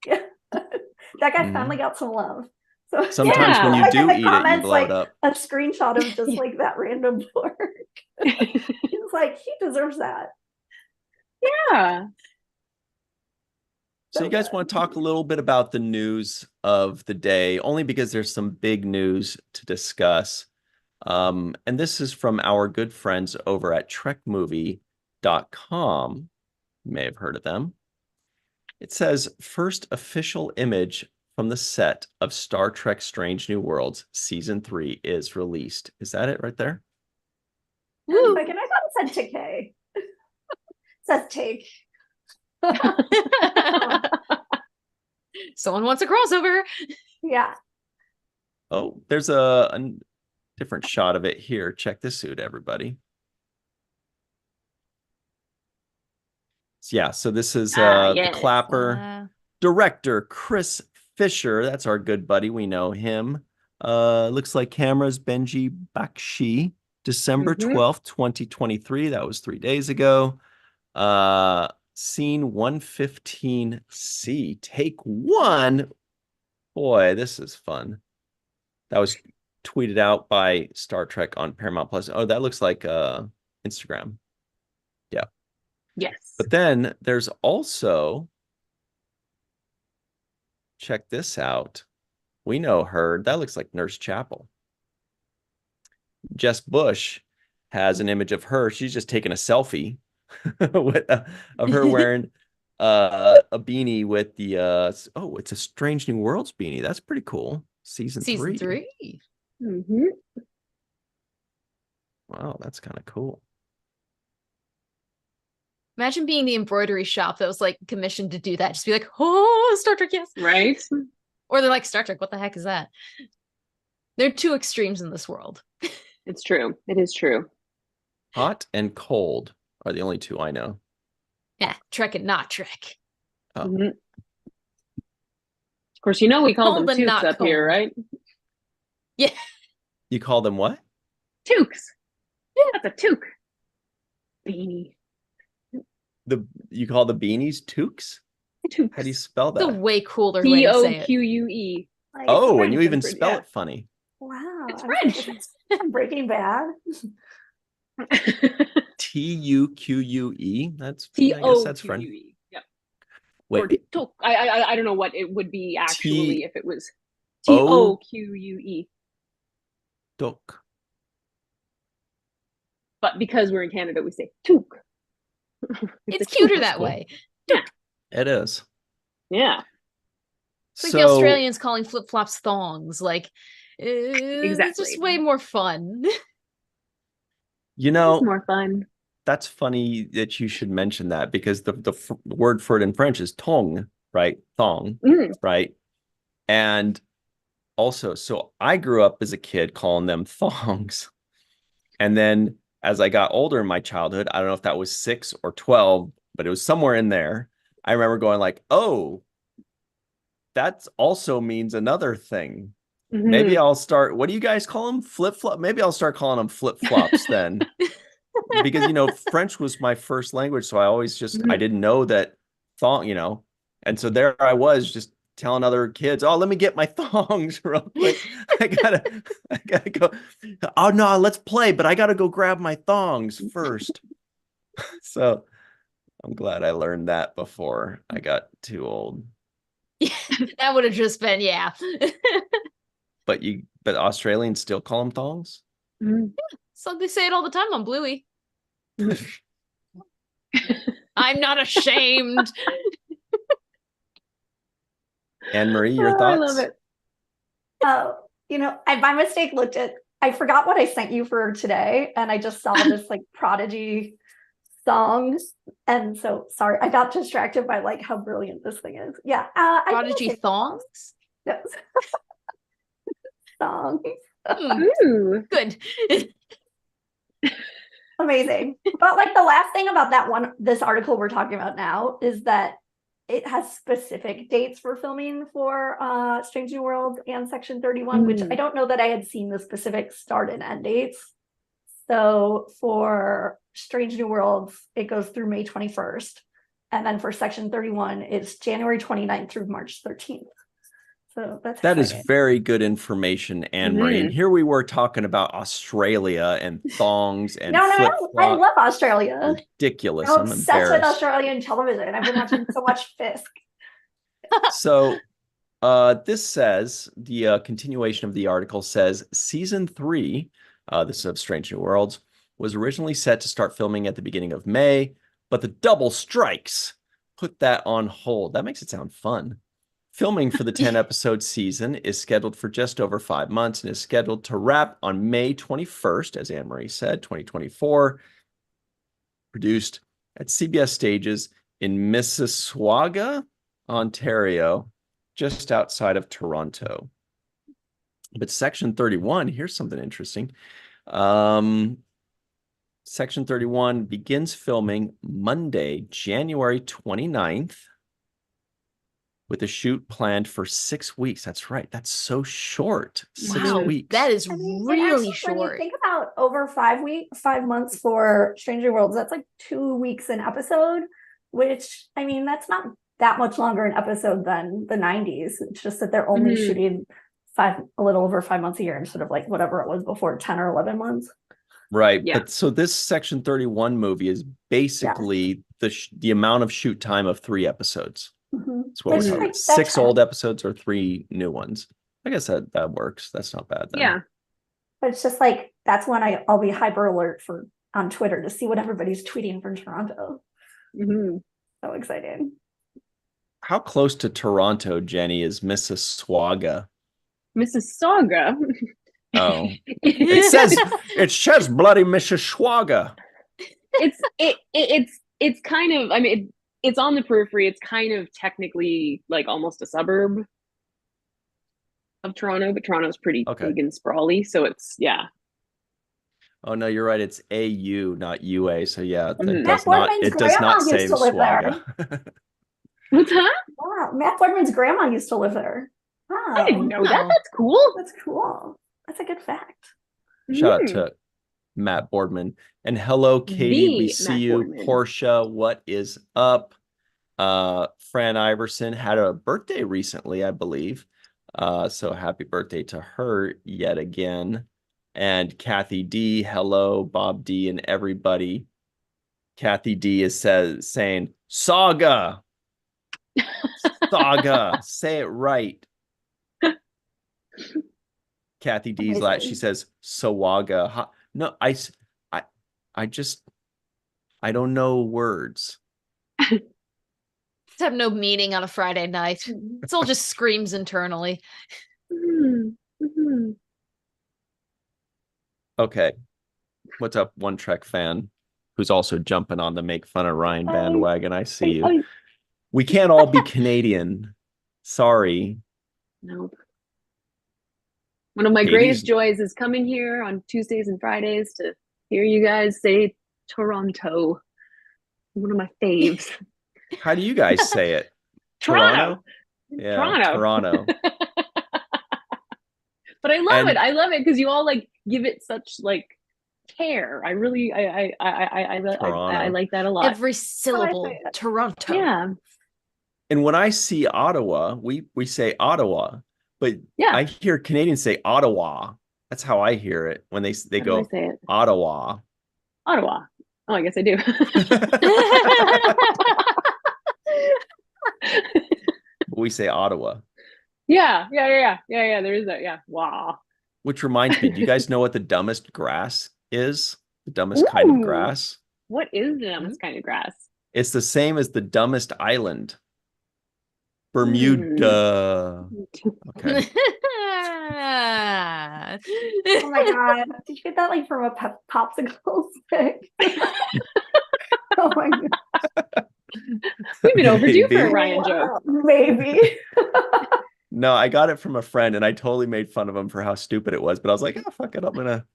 Yeah. That guy finally got some love. So sometimes when you do eat it, you blow it up. A screenshot of just like that random pork. He's like, he deserves that. Yeah. So you guys want to talk a little bit about the news of the day, only because there's some big news to discuss. And this is from our good friends over at trekmovie.com. You may have heard of them. It says, first official image from the set of Star Trek Strange New Worlds Season 3 is released. Is that it right there? Woo. I thought it said TK. It says take. Someone wants a crossover. Yeah. Oh, there's a different shot of it here. Check this out, everybody. Yeah, so this is the Clapper. Director Chris Fisher. That's our good buddy. We know him. Looks like cameras Benji Bakshi. December 12th, 2023. That was 3 days ago. Scene 115C. Take one. Boy, this is fun. That was tweeted out by Star Trek on Paramount Plus. Oh, that looks like Instagram. Yeah. Yes. But then there's also, check this out. We know her. That looks like Nurse Chapel. Jess Bush has an image of her. She's just taking a selfie of her wearing a beanie with the it's a Strange New Worlds beanie. That's pretty cool. Season 3. Wow, that's kind of cool. Imagine being the embroidery shop that was like commissioned to do that. Just be like, oh, Star Trek, yes. Right. Or they're like, Star Trek, what the heck is that? There are two extremes in this world. It's true. It is true. Hot and cold are the only two I know. Yeah, Trek and not Trek. Oh. Of course, you know we call them toques up here, right? Yeah. You call them what? Toques. Yeah, that's a toque. Beanie. You call the beanies toques? Toques. How do you spell that? The way cooler way to say it. T-O-Q-U-E. Oh, and you even spell it funny. Wow. It's French. Breaking Bad. T-U-Q-U-E. That's T-O-Q-U-E. I guess that's French. Yep. Wait. Or I don't know what it would be actually if it was T-O-Q-U-E. Toque. But because we're in Canada, we say toque. It's cuter that way. Yeah. It is. Yeah. It's like the Australians calling flip-flops thongs. Like, exactly. It's just way more fun. You know, it's more fun. That's funny that you should mention that, because the word for it in French is tong, right? Thong, right? And also, so I grew up as a kid calling them thongs. And then as I got older in my childhood, I don't know if that was 6 or 12, but it was somewhere in there. I remember going like, oh, that also means another thing. Maybe I'll start, what do you guys call them? Flip-flop? Maybe I'll start calling them flip-flops then. Because, you know, French was my first language. So I always just, I didn't know that thong, you know. And so there I was just telling other kids, oh, let me get my thongs real quick. I gotta go. Oh, no, let's play, but I got to go grab my thongs first. So I'm glad I learned that before I got too old. Yeah, that would have just been, yeah. But Australians still call them thongs? Yeah, so they say it all the time on Bluey. I'm not ashamed. Anne-Marie, your thoughts? I love it. Oh, you know, I by mistake I forgot what I sent you for today, and I just saw this like Prodigy song, and so sorry, I got distracted by like how brilliant this thing is. Yeah, Prodigy thongs. Yes. Songs. Ooh. Good. Amazing. But like the last thing about this article we're talking about now is that it has specific dates for filming for Strange New Worlds and Section 31, which I don't know that I had seen the specific start and end dates. So for Strange New Worlds, it goes through May 21st. And then for section 31, it's January 29th through March 13th. So that is very good information, Anne-Marie. And here we were talking about Australia and thongs and no, I love Australia. Ridiculous. I'm obsessed with Australian television. I've been watching so much Fisk. So this says, the continuation of the article says, season 3, this is of Strange New Worlds, was originally set to start filming at the beginning of May, but the double strikes put that on hold. That makes it sound fun. Filming for the 10-episode season is scheduled for just over 5 months and is scheduled to wrap on May 21st, as Anne-Marie said, 2024. Produced at CBS Stages in Mississauga, Ontario, just outside of Toronto. But Section 31, here's something interesting. Section 31 begins filming Monday, January 29th, with a shoot planned for 6 weeks. That's right. That's so short. 6 weeks. That is really short. When you think about over 5 months for Stranger Worlds, that's like 2 weeks an episode, which, I mean, that's not that much longer an episode than the 90s. It's just that they're only shooting a little over 5 months a year instead of like whatever it was before, 10 or 11 months. Right. Yeah. But so this Section 31 movie is basically the amount of shoot time of 3 episodes. That's what we're talking. 6 old episodes or 3 new ones. I guess that works. That's not bad then. Yeah. But it's just like, that's when I'll be hyper alert on Twitter to see what everybody's tweeting from Toronto. So excited. How close to Toronto, Jenny, is Mississauga? Mississauga? Oh. it says bloody Mississauga. It's kind of, I mean, it's on the periphery. It's kind of technically like almost a suburb of Toronto, but Toronto's pretty big and sprawly. So it's, yeah. Oh no, you're right. It's AU, not UA. So yeah, it does not say Swaga. What's that? Wow, Matt Boardman's grandma used to live there. Wow. I didn't know that. That's cool. That's cool. That's a good fact. Shout out to Matt Boardman. And hello, Katie. We see you. Boardman. Portia, what is up? Fran Iverson had a birthday recently, I believe. So happy birthday to her yet again. And Kathy D, hello, Bob D, and everybody. Kathy D is saying Saga. Saga. Say it right. Kathy D's like, she says Sawaga. No, I don't know words. Just have no meaning on a Friday night. It's all just screams internally. Okay. What's up, One Trek fan, who's also jumping on the make fun of Ryan bandwagon? I see you. We can't all be Canadian. Sorry. Nope. One of my greatest joys is coming here on Tuesdays and Fridays to hear you guys say Toronto. One of my faves. How do you guys say it? Toronto. Yeah, Toronto. But I love it. I love it because you all like give it such like care. I really, I like that a lot. Every syllable, Toronto. Yeah. And when I see Ottawa, we say Ottawa, but I hear Canadians say Ottawa. That's how I hear it when they go Ottawa. Ottawa. Oh, I guess I do. We say Ottawa. Yeah. There is that. Yeah. Wow. Which reminds me, do you guys know what the dumbest grass is? The dumbest kind of grass? What is the dumbest kind of grass? It's the same as the dumbest island. Bermuda. Okay. Oh my god. Did you get that like from a popsicle stick? Oh my god. We've been overdue for a Ryan joke. Maybe. No, I got it from a friend and I totally made fun of him for how stupid it was, but I was like, oh, fuck it, I'm gonna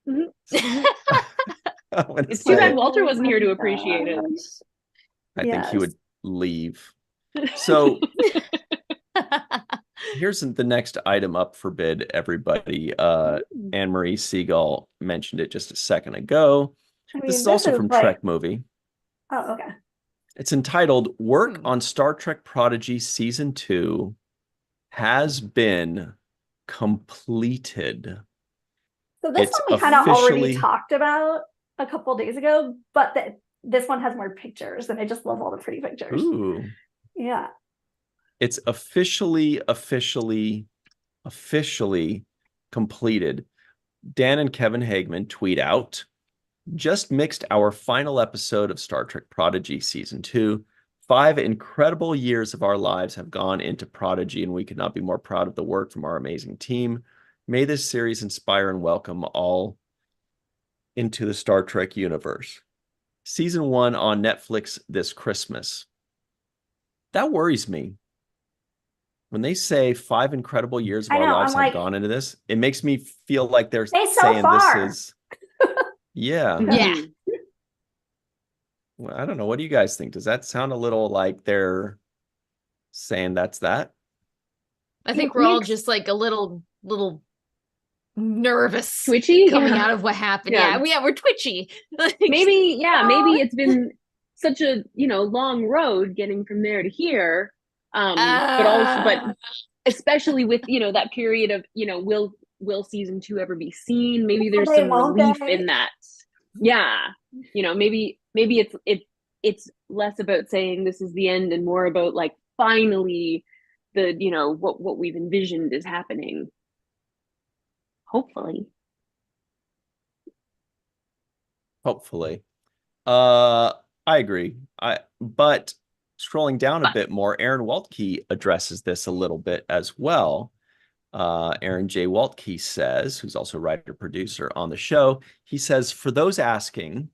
it's too bad Walter wasn't here to appreciate it. I think he would leave. So here's the next item up for bid, everybody. Anne-Marie Seagull mentioned it just a second ago. This is also from Trek Movie. Oh, okay. It's entitled Work on Star Trek Prodigy Season 2 has been completed. So this one we kind of already talked about a couple days ago, but this one has more pictures, and I just love all the pretty pictures. Ooh. Yeah. It's officially completed. Dan and Kevin Hageman tweet out, just mixed our final episode of Star Trek Prodigy Season 2. 5 incredible years of our lives have gone into Prodigy, and we could not be more proud of the work from our amazing team. May this series inspire and welcome all into the Star Trek universe. Season 1 on Netflix this Christmas. That worries me. When they say 5 incredible years of our lives have gone into this, it makes me feel like they're saying this is... Yeah. Yeah. Well, I don't know. What do you guys think? Does that sound a little like they're saying that's that? I think we're all just like a little nervous, twitchy coming out of what happened. Yeah, we're twitchy. Maybe it's been such a long road getting from there to here. But especially with that period of will season 2 ever be seen? Maybe there's some relief in that. Yeah, maybe it's less about saying this is the end and more about like finally the what we've envisioned is happening. Hopefully. I agree. But scrolling down a bit more, Aaron Waltke addresses this a little bit as well. Aaron J. Waltke says, who's also writer producer on the show, he says, for those asking,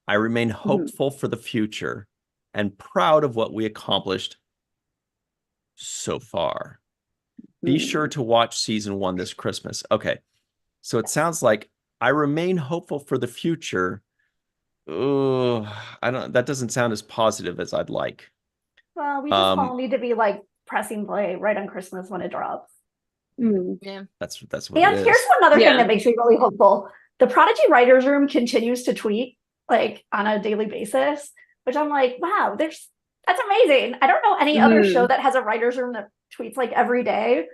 I remain hopeful for the future and proud of what we accomplished so far. Be sure to watch season 1 this Christmas. Okay. So it sounds like I remain hopeful for the future. That doesn't sound as positive as I'd like. Well, we just all need to be like pressing play right on Christmas when it drops. Yeah, that's what and it is. Here's one other thing that makes me really hopeful. The Prodigy Writers Room continues to tweet like on a daily basis, which I'm like, wow, that's amazing. I don't know any other show that has a writers room that tweets like every day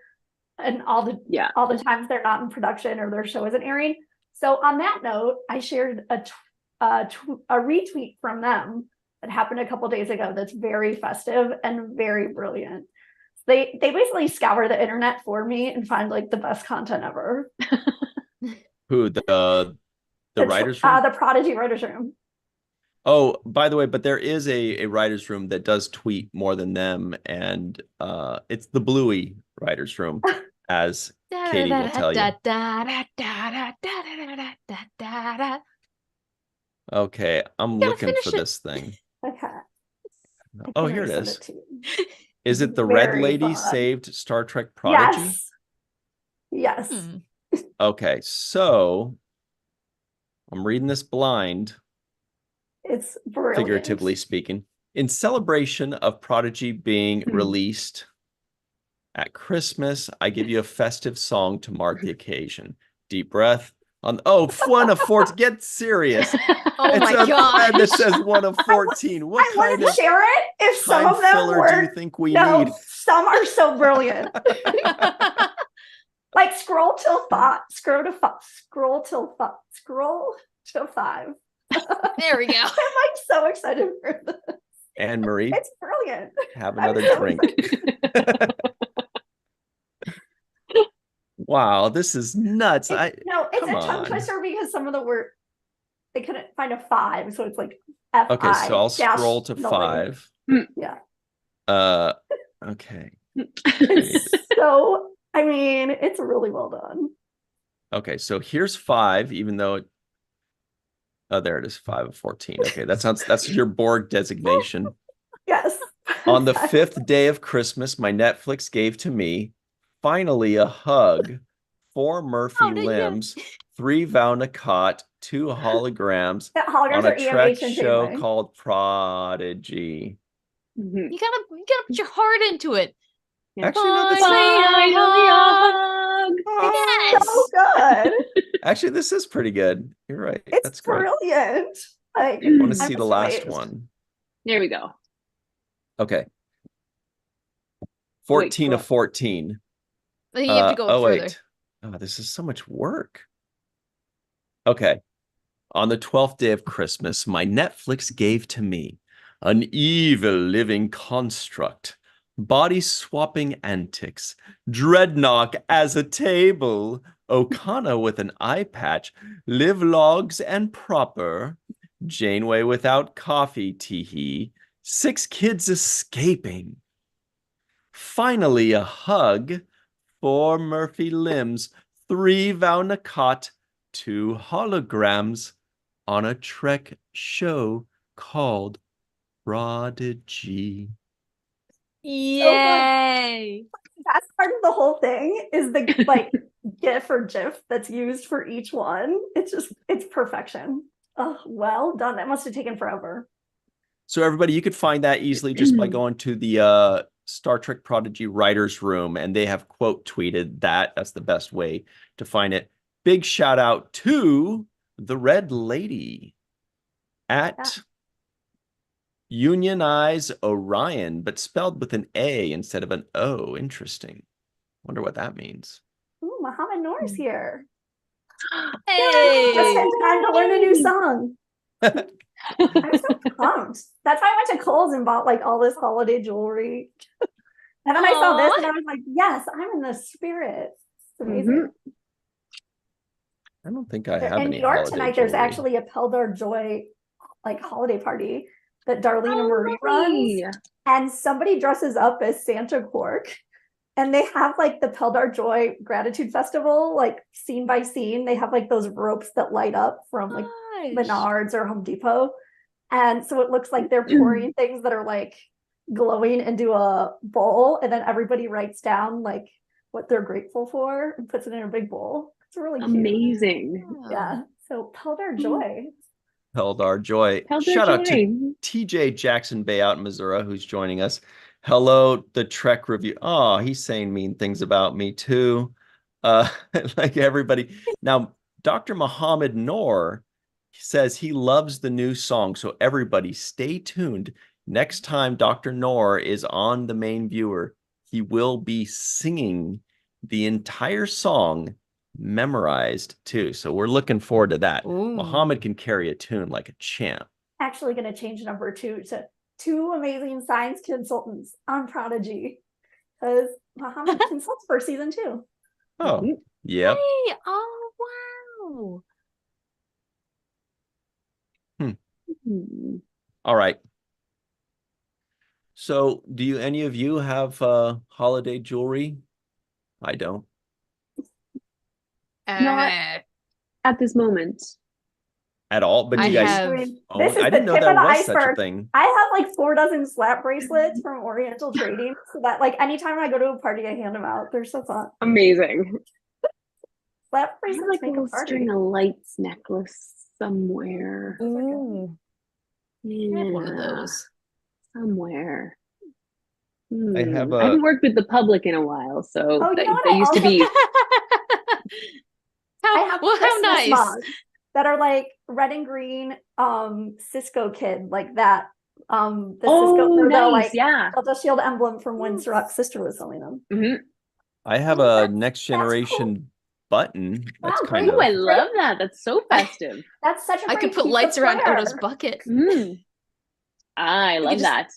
and all the times they're not in production or their show isn't airing. So on that note, I shared a retweet from them that happened a couple days ago that's very festive and very brilliant. They basically scour the internet for me and find like the best content ever. Who, the writers room? The Prodigy Writers Room. Oh, by the way, but there is a writers room that does tweet more than them, and it's the Bluey writers room, as Katie will tell you. Okay, I'm looking for this thing. Okay. Oh, here it is. Is it the Red Lady saved Star Trek Prodigy? Yes. Okay, so I'm reading this blind. It's brilliant. Figuratively speaking. In celebration of Prodigy being released at Christmas, I give you a festive song to mark the occasion. Deep breath. One of 14. Get serious. Oh my God. That says 1 of 14. I want to share it if some of them were. Do you think we need? Some are so brilliant. Like scroll till 5. Scroll till 5. There we go. I'm like so excited for this. Anne Marie, it's brilliant. Have another drink. Wow, this is nuts. It's a tongue twister because some of the words they couldn't find a 5, so it's like F-I. Okay, so I'll scroll to 5. Yeah. Okay. So, I mean, it's really well done. Okay, so here's 5, even though there it is, 5 of 14. Okay, that's your Borg designation. Yes. On the 5th day of Christmas, my Netflix gave to me finally a hug, 4 Murphy limbs, 3 Vaunacott, 2 holograms on a Trek show called Prodigy. You gotta put your heart into it. Actually, no, it's so good. Actually, this is pretty good. You're right. It's That's great. Brilliant. I want to see the last one. There we go. Okay. 14 of 14. You have to go further. Wait. Oh, this is so much work. Okay. On the 12th day of Christmas, my Netflix gave to me an evil living construct, body swapping antics, Dreadnought as a table, Okana with an eye patch, live logs and proper, Janeway without coffee, teehee, 6 kids escaping. Finally, a hug, 4 Murphy limbs, 3 Vaunacott, 2 holograms on a Trek show called Prodigy. Yay! That's part of the whole thing is the like GIF or GIF that's used for each one. It's perfection. Oh, well done. That must have taken forever. So everybody, you could find that easily just by going to the Star Trek Prodigy writers room, and they have quote tweeted that. That's the best way to find it. Big shout out to the Red Lady at Unionize Orion, but spelled with an A instead of an O. Interesting. Wonder what that means. Ooh, Muhammad Noor's here. Hey! Just in time to learn a new song. I'm so pumped. That's why I went to Kohl's and bought like all this holiday jewelry. And then I saw this and I was like, yes, I'm in the spirit. It's amazing. I don't think I have in any New York holiday tonight. jewelry. There's actually a Peldar Joy like holiday party that Darlene and Marie runs, and somebody dresses up as Santa Quark, and they have like the Peldar Joy Gratitude Festival, like scene by scene. They have like those ropes that light up from like Menards or Home Depot, and so it looks like they're pouring things that are like glowing into a bowl, and then everybody writes down like what they're grateful for and puts it in a big bowl. It's really cute. Amazing. Yeah. So Peldar Joy. Peldar Joy. Shout out to TJ Jackson Bay out in Missouri, who's joining us. Hello, the Trek review. Oh, he's saying mean things about me too. Like everybody. Now, Dr. Muhammad Noor says he loves the new song. So everybody stay tuned. Next time Dr. Noor is on the main viewer, he will be singing the entire song memorized too. So we're looking forward to that. Ooh. Muhammad can carry a tune like a champ. Actually going to change number 2 to 2 amazing science consultants on Prodigy, because Muhammad consults for season 2. Oh, yeah. Hey, oh wow. All right. So do any of you have holiday jewelry? I don't. Not at this moment. At all, but you guys own, I didn't know there was such a thing. I have like 4 dozen slap bracelets from Oriental Trading, so that like anytime I go to a party, I hand them out. They're so fun. Amazing. Slap bracelets like a string of lights necklace somewhere. Ooh. Yeah. I have one of those somewhere. I haven't worked with the public in a while, so that used to be. How nice. Mugs that are like red and green Cisco kid, like that. The Cisco nice, the shield emblem from when Sirach's sister was selling them. I have a next generation button. That's kind of I love that. That's so festive. That's such a I could put lights around Odo's bucket. I love that.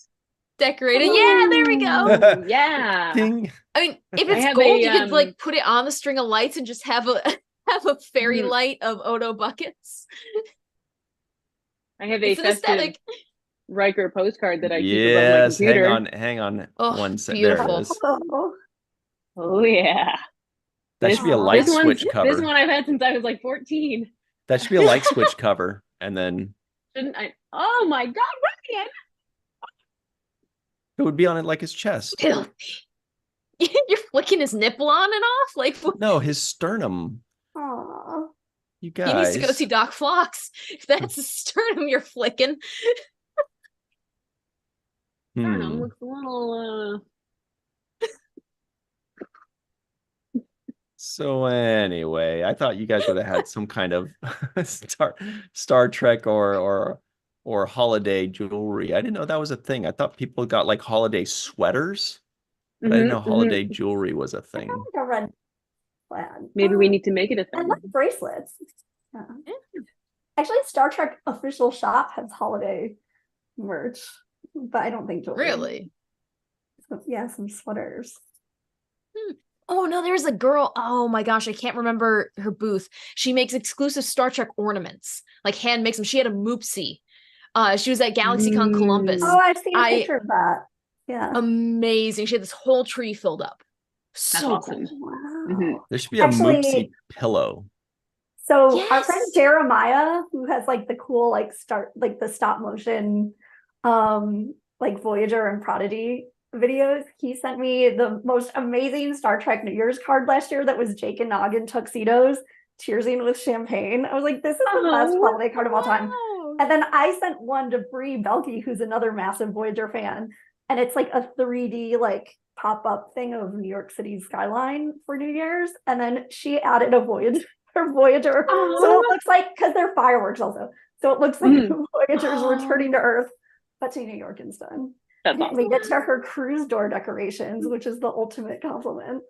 Decorate it. Yeah, there we go. Yeah. Ding. I mean, if it's gold, you could like put it on the string of lights and just have a fairy light of Odo buckets. I have a festive Riker postcard that I keep above my computer. Hang on. Oh, one second. Beautiful. There it is. Oh yeah. That should be a light switch cover. This one I've had since I was like 14. That should be a light switch cover, and then. Shouldn't I? Oh my God, Ryan! It would be on it like his chest. You're flicking his nipple on and off, like no, his sternum. Aww. You guys. He needs to go see Doc Phlox. If that's a sternum you're flicking. Sternum looks a little. So anyway, I thought you guys would have had some kind of Star Trek or or holiday jewelry. I didn't know that was a thing. I thought people got like holiday sweaters, but I didn't know holiday jewelry was a thing. Like a red plaid. Maybe we need to make it a thing. I like bracelets. Yeah. Actually, Star Trek official shop has holiday merch, but I don't think jewelry. Really? So, yeah, some sweaters. Oh no, there's a girl. Oh my gosh, I can't remember her booth. She makes exclusive Star Trek ornaments, like hand makes them. She had a Moopsie. She was at GalaxyCon Columbus. Oh, I've seen a picture of that. Yeah, amazing. She had this whole tree filled up. So awesome. cool. Wow. There should be a Moopsie pillow. So our friend Jeremiah, who has like the cool like the stop motion like Voyager and Prodigy videos, he sent me the most amazing Star Trek New Year's card last year that was Jake and Nog in tuxedos cheersing with champagne. I was like, this is the best holiday card of all time. And then I sent one to Bree Belke, who's another massive Voyager fan, and it's like a 3D like pop-up thing of New York City skyline for New Year's, and then she added a Voyager. So it looks like, because they're fireworks also, so it looks like Voyager's returning to Earth, but to New York instead. That's awesome. We get to her cruise door decorations, which is the ultimate compliment.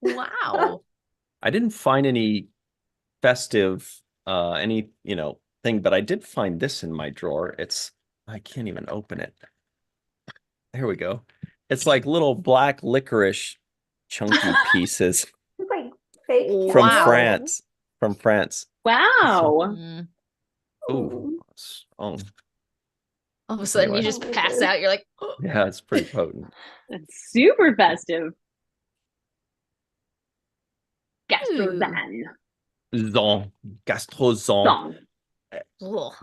Wow. I didn't find any festive thing, but I did find this in my drawer. I can't even open it. There we go. It's like little black licorice chunky pieces. Like fake from France. From France. Wow. Ooh. Oh. All of a sudden you just pass out. You're like, oh. Yeah, it's pretty potent. That's super festive. Gastrozan. Gastrozan.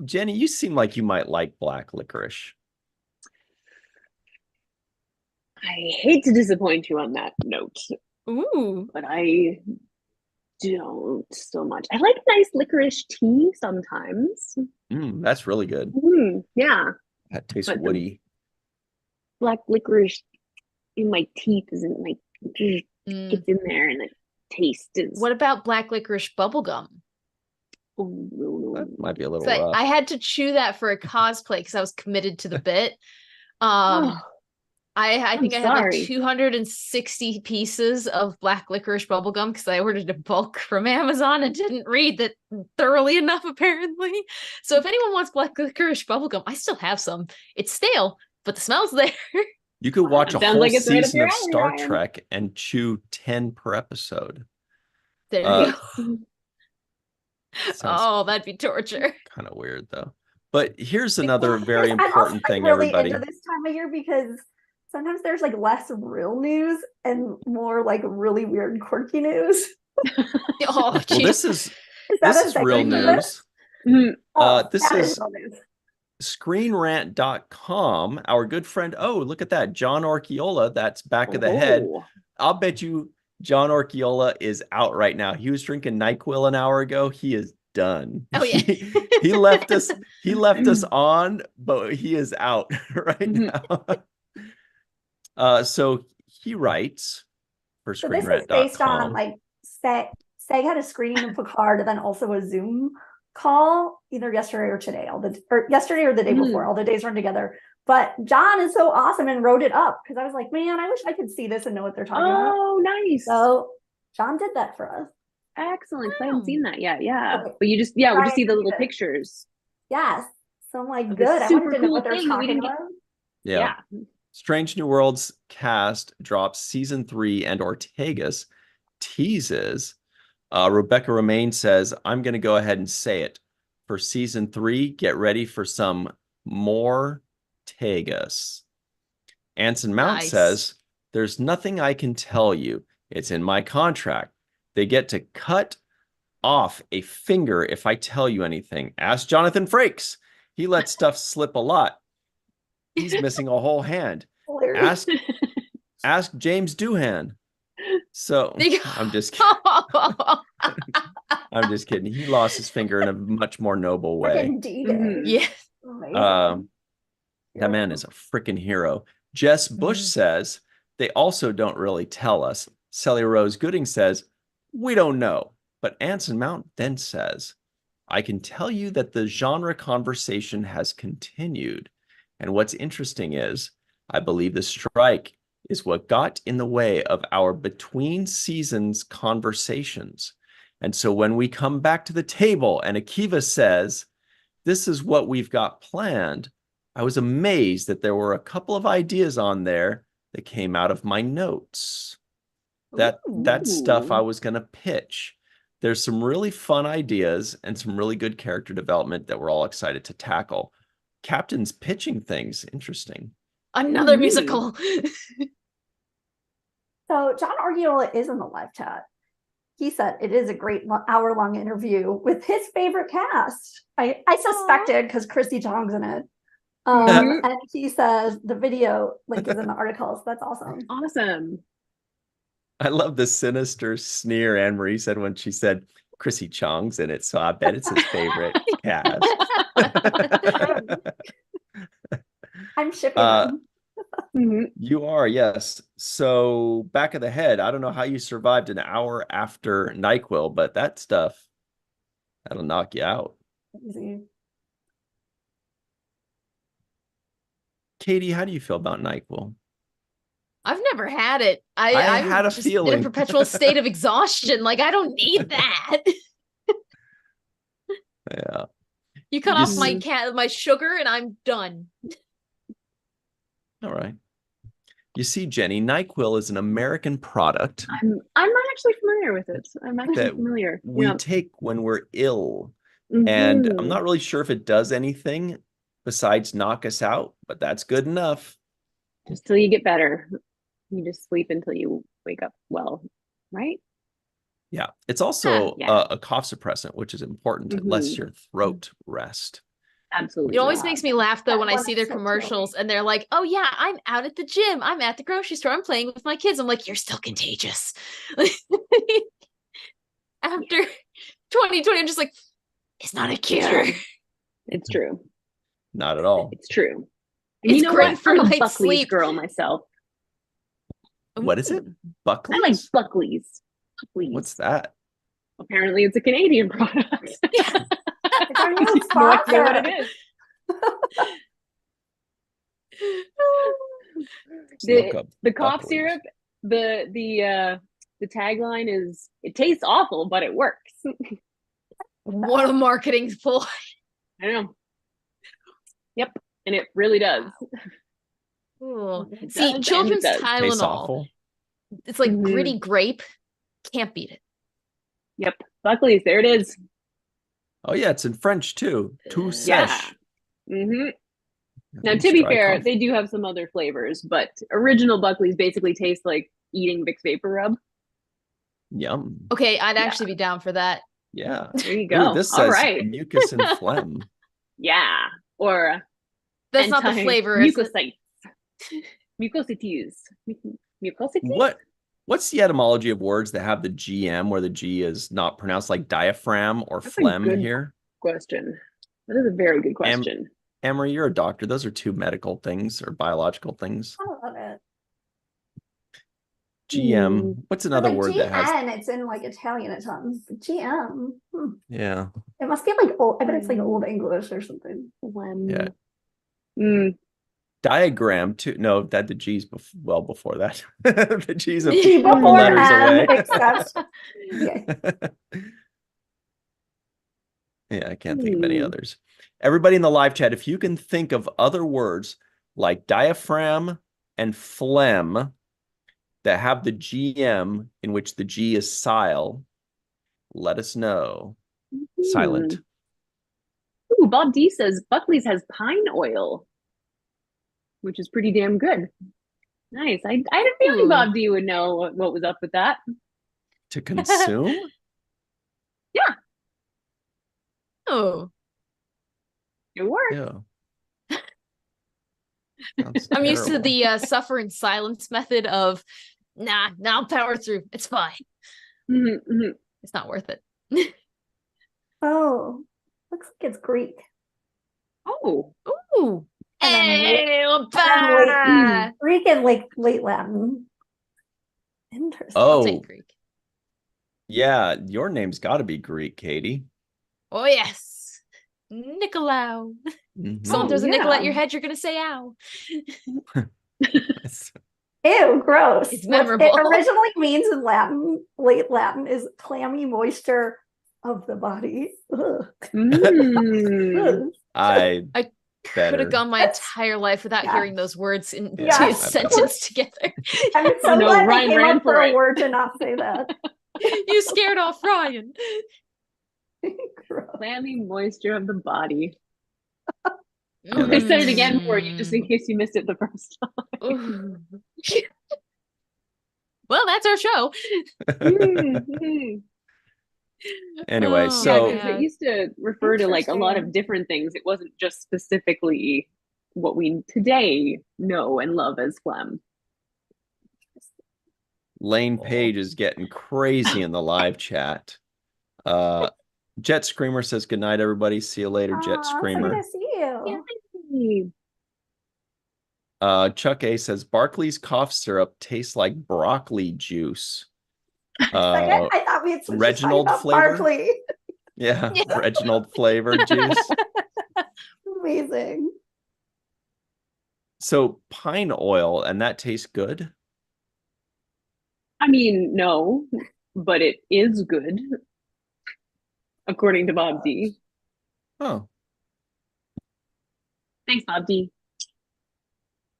Jenny, you seem like you might like black licorice. I hate to disappoint you on that note. Ooh. But I don't so much. I like nice licorice tea sometimes. That's really good. Yeah. That tastes woody. Black licorice in my teeth isn't like gets in there and the taste is. What about black licorice bubblegum? That might be a little rough. I had to chew that for a cosplay because I was committed to the bit. I think I had like 260 pieces of black licorice bubblegum because I ordered a bulk from Amazon and didn't read that thoroughly enough, apparently. So if anyone wants black licorice bubblegum, I still have some. It's stale, but the smell's there. You could watch a whole season of Star Trek and chew 10 per episode. There you go. Oh, that'd be torture. Kind of weird, though. But here's another very important thing, really everybody. Into this time of year because sometimes there's like less real news and more like really weird, quirky news. Well, this is real news. This is ScreenRant.com. Our good friend. Oh, look at that, John Orchiola. That's back of the head. I'll bet you John Orchiola is out right now. He was drinking NyQuil an hour ago. He is done. Oh yeah. He left us. He left us on, but he is out right now. So he writes for ScreenRant.com. So this is based on like STAC had a screening of Picard and then also a Zoom call either yesterday or today. Yesterday or the day before. All the days run together. But John is so awesome and wrote it up because I was like, man, I wish I could see this and know what they're talking about. Oh, nice. So John did that for us. Excellent. I haven't seen that yet. Yeah. Okay. But you just, we just see the little pictures. Yes. So I'm like, good. I wanted to know what they're talking about. Yeah. Strange New Worlds cast drops season 3 and Ortegas teases. Rebecca Romaine says, I'm going to go ahead and say it. For season 3, get ready for some more Tegas. Anson Mount says, there's nothing I can tell you. It's in my contract. They get to cut off a finger if I tell you anything. Ask Jonathan Frakes. He lets stuff slip a lot. He's missing a whole hand. Ask James Doohan. So I'm just kidding. I'm just kidding. He lost his finger in a much more noble way. Yes. That man is a freaking hero. Jess Bush says they also don't really tell us. Celia Rose Gooding says we don't know. But Anson Mount then says I can tell you that the genre conversation has continued. And what's interesting is, I believe the strike is what got in the way of our between seasons conversations. And so when we come back to the table and Akiva says, this is what we've got planned, I was amazed that there were a couple of ideas on there that came out of my notes. That stuff I was going to pitch. There's some really fun ideas and some really good character development that we're all excited to tackle. Captain's pitching things. Interesting. Another musical. So John Argula is in the live chat. He said it is a great hour-long interview with his favorite cast. I suspected because Christy Chong's in it. And he says the video link is in the article. So that's awesome. Awesome. I love the sinister sneer Anne-Marie said when she said Chrissy Chong's in it, so I bet it's his favorite cast. I'm shipping them. You are, yes. So back of the head, I don't know how you survived an hour after NyQuil, but that stuff, that'll knock you out. Easy. Katie, how do you feel about NyQuil? I've never had it. I had a feeling. In a perpetual state of exhaustion. Like, I don't need that. Yeah. You cut off my sugar and I'm done. All right. You see, Jenny, NyQuil is an American product. I'm not actually familiar with it. I'm actually familiar. We take when we're ill. And I'm not really sure if it does anything besides knock us out, but that's good enough. Just till you get better. You just sleep until you wake up well, right? Yeah. It's also a cough suppressant, which is important. It lets your throat rest. Absolutely. It always makes me laugh, though, when I see their commercials and they're like, oh, yeah, I'm out at the gym. I'm at the grocery store. I'm playing with my kids. I'm like, you're still contagious. After 2020, I'm just like, it's not a cure. It's true. Not at all. It's true. And it's great for I'm a light Buckley's sleep. girl myself. What is it? Buckley's? I like Buckley's. What's that? Apparently, it's a Canadian product. It's our new No idea what it is. The cough syrup. The tagline is, "It tastes awful, but it works." What a marketing ploy. I know. Yep, and it really does. See, children's Tylenol. It's like gritty grape. Can't beat it. Yep, Buckley's. There it is. Oh yeah, it's in French too. Tout sèche. Now, to be fair, they do have some other flavors, but original Buckley's basically tastes like eating Vicks Vapor Rub. Yum. Okay, I'd actually be down for that. Yeah. There you go. Ooh, this says mucus and phlegm. Yeah. Or that's not the flavor. Mucosites. Mucosities. What's the etymology of words that have the GM where the G is not pronounced, like diaphragm or phlegm here? Question. That is a very good question. Amory, you're a doctor. Those are two medical things or biological things. I love it. GM. What's another word that has? GN, it's in like Italian at times. GM. Yeah. It must be like old. I bet it's like old English or something. Yeah. Diagram too. No, that the G's well before that. The G's a couple letters away. Yeah, I can't think of any others. Everybody in the live chat, if you can think of other words like diaphragm and phlegm that have the GM in which the G is sil, let us know. Silent. Ooh, Bob D says Buckley's has pine oil, which is pretty damn good. Nice. I had a feeling Bob D would know what was up with that. To consume? Yeah. Oh. It works. Yeah. I'm used to the suffer in silence method of, nah, I'll power through. It's fine. It's not worth it. Oh, looks like it's Greek. Oh. Ooh. Hey, Greek and like late Latin. Interesting. Oh, I'll take Greek. Yeah, your name's got to be Greek, Katie. Oh, yes. Nicolau. Someone throws a nickel at your head, you're going to say ow. Ew, gross. It's memorable. What it originally means in Latin, late Latin, is clammy moisture of the body. I could have gone my entire life without hearing those words in a sentence together. I'm so glad I came up for a word to not say that. You scared off Ryan. Clammy moisture of the body. I said it again for you, just in case you missed it the first time. Well, that's our show. Anyway, so it used to refer to like a lot of different things. It wasn't just specifically what we today know and love as phlegm. Lane Page is getting crazy in the live chat. Jet Screamer says good night, everybody. See you later, Jet Screamer. So good to see you. Chuck A says Barclays cough syrup tastes like broccoli juice. I thought we had Reginald flavor. Barclay. Yeah, Reginald flavor juice. Amazing. So pine oil, and that tastes good? I mean, no, but it is good, according to Bob D. Oh. Thanks, Bob D.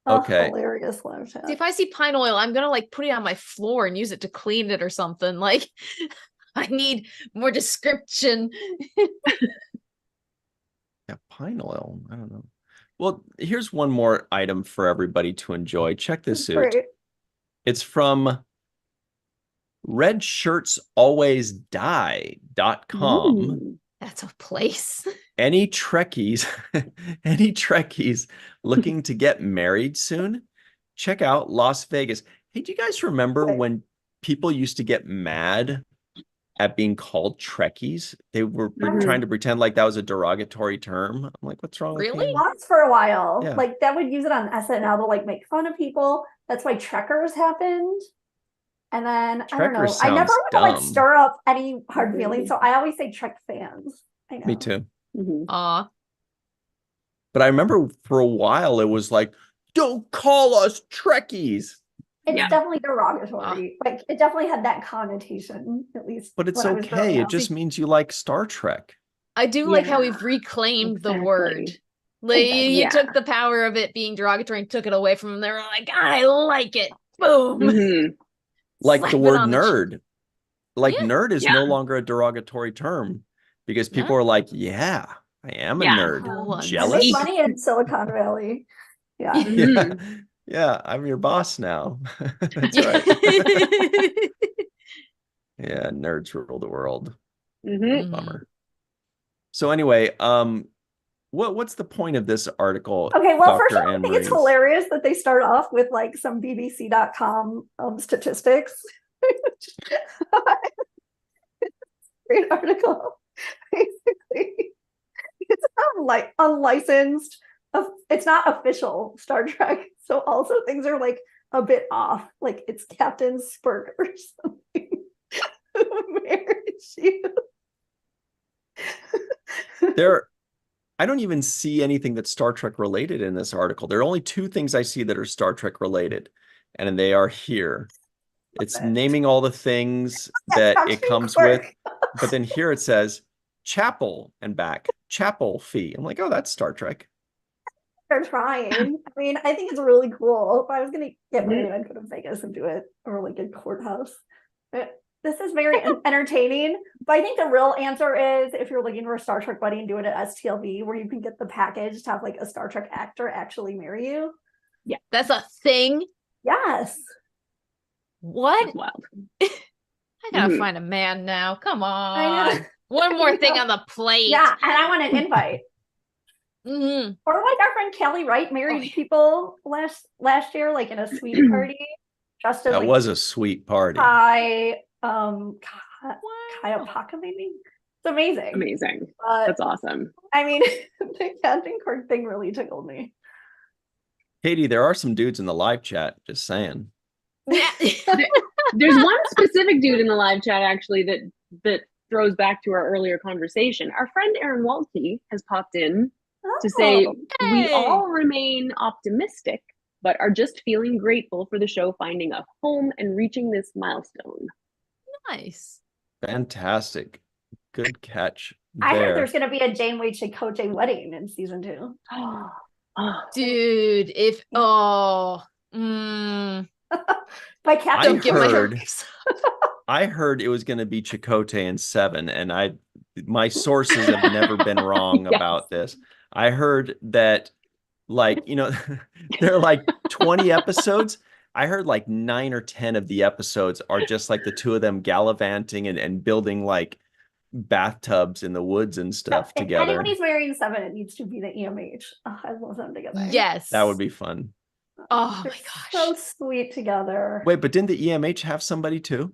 Okay. Hilarious live chat. See, if I see pine oil, I'm gonna like put it on my floor and use it to clean it or something. Like, I need more description. Yeah, pine oil. I don't know. Well, here's one more item for everybody to enjoy. Check this out. Great. It's from redshirtsalwaysdie.com. That's a place. Any Trekkies looking to get married soon? Check out Las Vegas. Hey, do you guys remember when people used to get mad at being called Trekkies? They were trying to pretend like that was a derogatory term. I'm like, what's wrong with you? Once for a while. Yeah. Like that would use it on SNL to like make fun of people. That's why Trekkers happened. And then I don't know. I never want to like stir up any hard feelings. So I always say Trek fans. I know. Me too. Aw. But I remember for a while it was like, don't call us Trekkies. It's definitely derogatory. Like it definitely had that connotation, at least. But it's okay. It just means you like Star Trek. I do like how we've reclaimed the word. Like you took the power of it being derogatory and took it away from them. They were like, I like it. Boom. Like the word nerd. Nerd is no longer a derogatory term because people are like, yeah, I am a nerd. Jealous. I make money in Silicon Valley. Yeah. Yeah, I'm your boss now. That's right. Yeah, nerds rule the world. Bummer. So anyway, what's the point of this article? Okay, well, first of all, I think it's hilarious that they start off with like some BBC.com statistics. Great article. Basically, it's like unlicensed. It's not official Star Trek, so also things are like a bit off. Like it's Captain Spurt or something who married you. I don't even see anything that's Star Trek related in this article. There are only two things I see that are Star Trek related, and they are here. It's naming all the things that it comes with, but then here it says chapel and back, chapel fee. I'm like, oh, that's Star Trek. They're trying. I mean, I think it's really cool. If I was going to get married, I'd go to Vegas and do it, or like a courthouse. This is very entertaining, but I think the real answer is if you're looking for a Star Trek buddy and do it at STLV, where you can get the package to have like a Star Trek actor actually marry you. Yeah, that's a thing. Yes. What? That's wild. I gotta find a man now. Come on. One more thing on the plate. Yeah, and I want an invite. Or like our friend Kelly Wright married people last year, like in a suite party. Just as that like, was a sweet party. Kaya Paka, maybe. It's amazing. Amazing. That's awesome. I mean, the Captain Kirk thing really tickled me. Katie, there are some dudes in the live chat. Just saying. There's one specific dude in the live chat actually that throws back to our earlier conversation. Our friend Aaron Waltke has popped in to say, we all remain optimistic, but are just feeling grateful for the show finding a home and reaching this milestone. Nice. Fantastic. Good catch. I heard there's going to be a Janeway Chakotay wedding in season 2. Dude, if by Captain. I heard it was going to be Chakotay in 7, and my sources have never been wrong about this. I heard that, like, you know, there are like 20 episodes. I heard like 9 or 10 of the episodes are just like the two of them gallivanting and building like bathtubs in the woods and stuff together. If anybody's wearing 7, it needs to be the EMH. Oh, I love them together. Yes. That would be fun. Oh my gosh. So sweet together. Wait, but didn't the EMH have somebody too?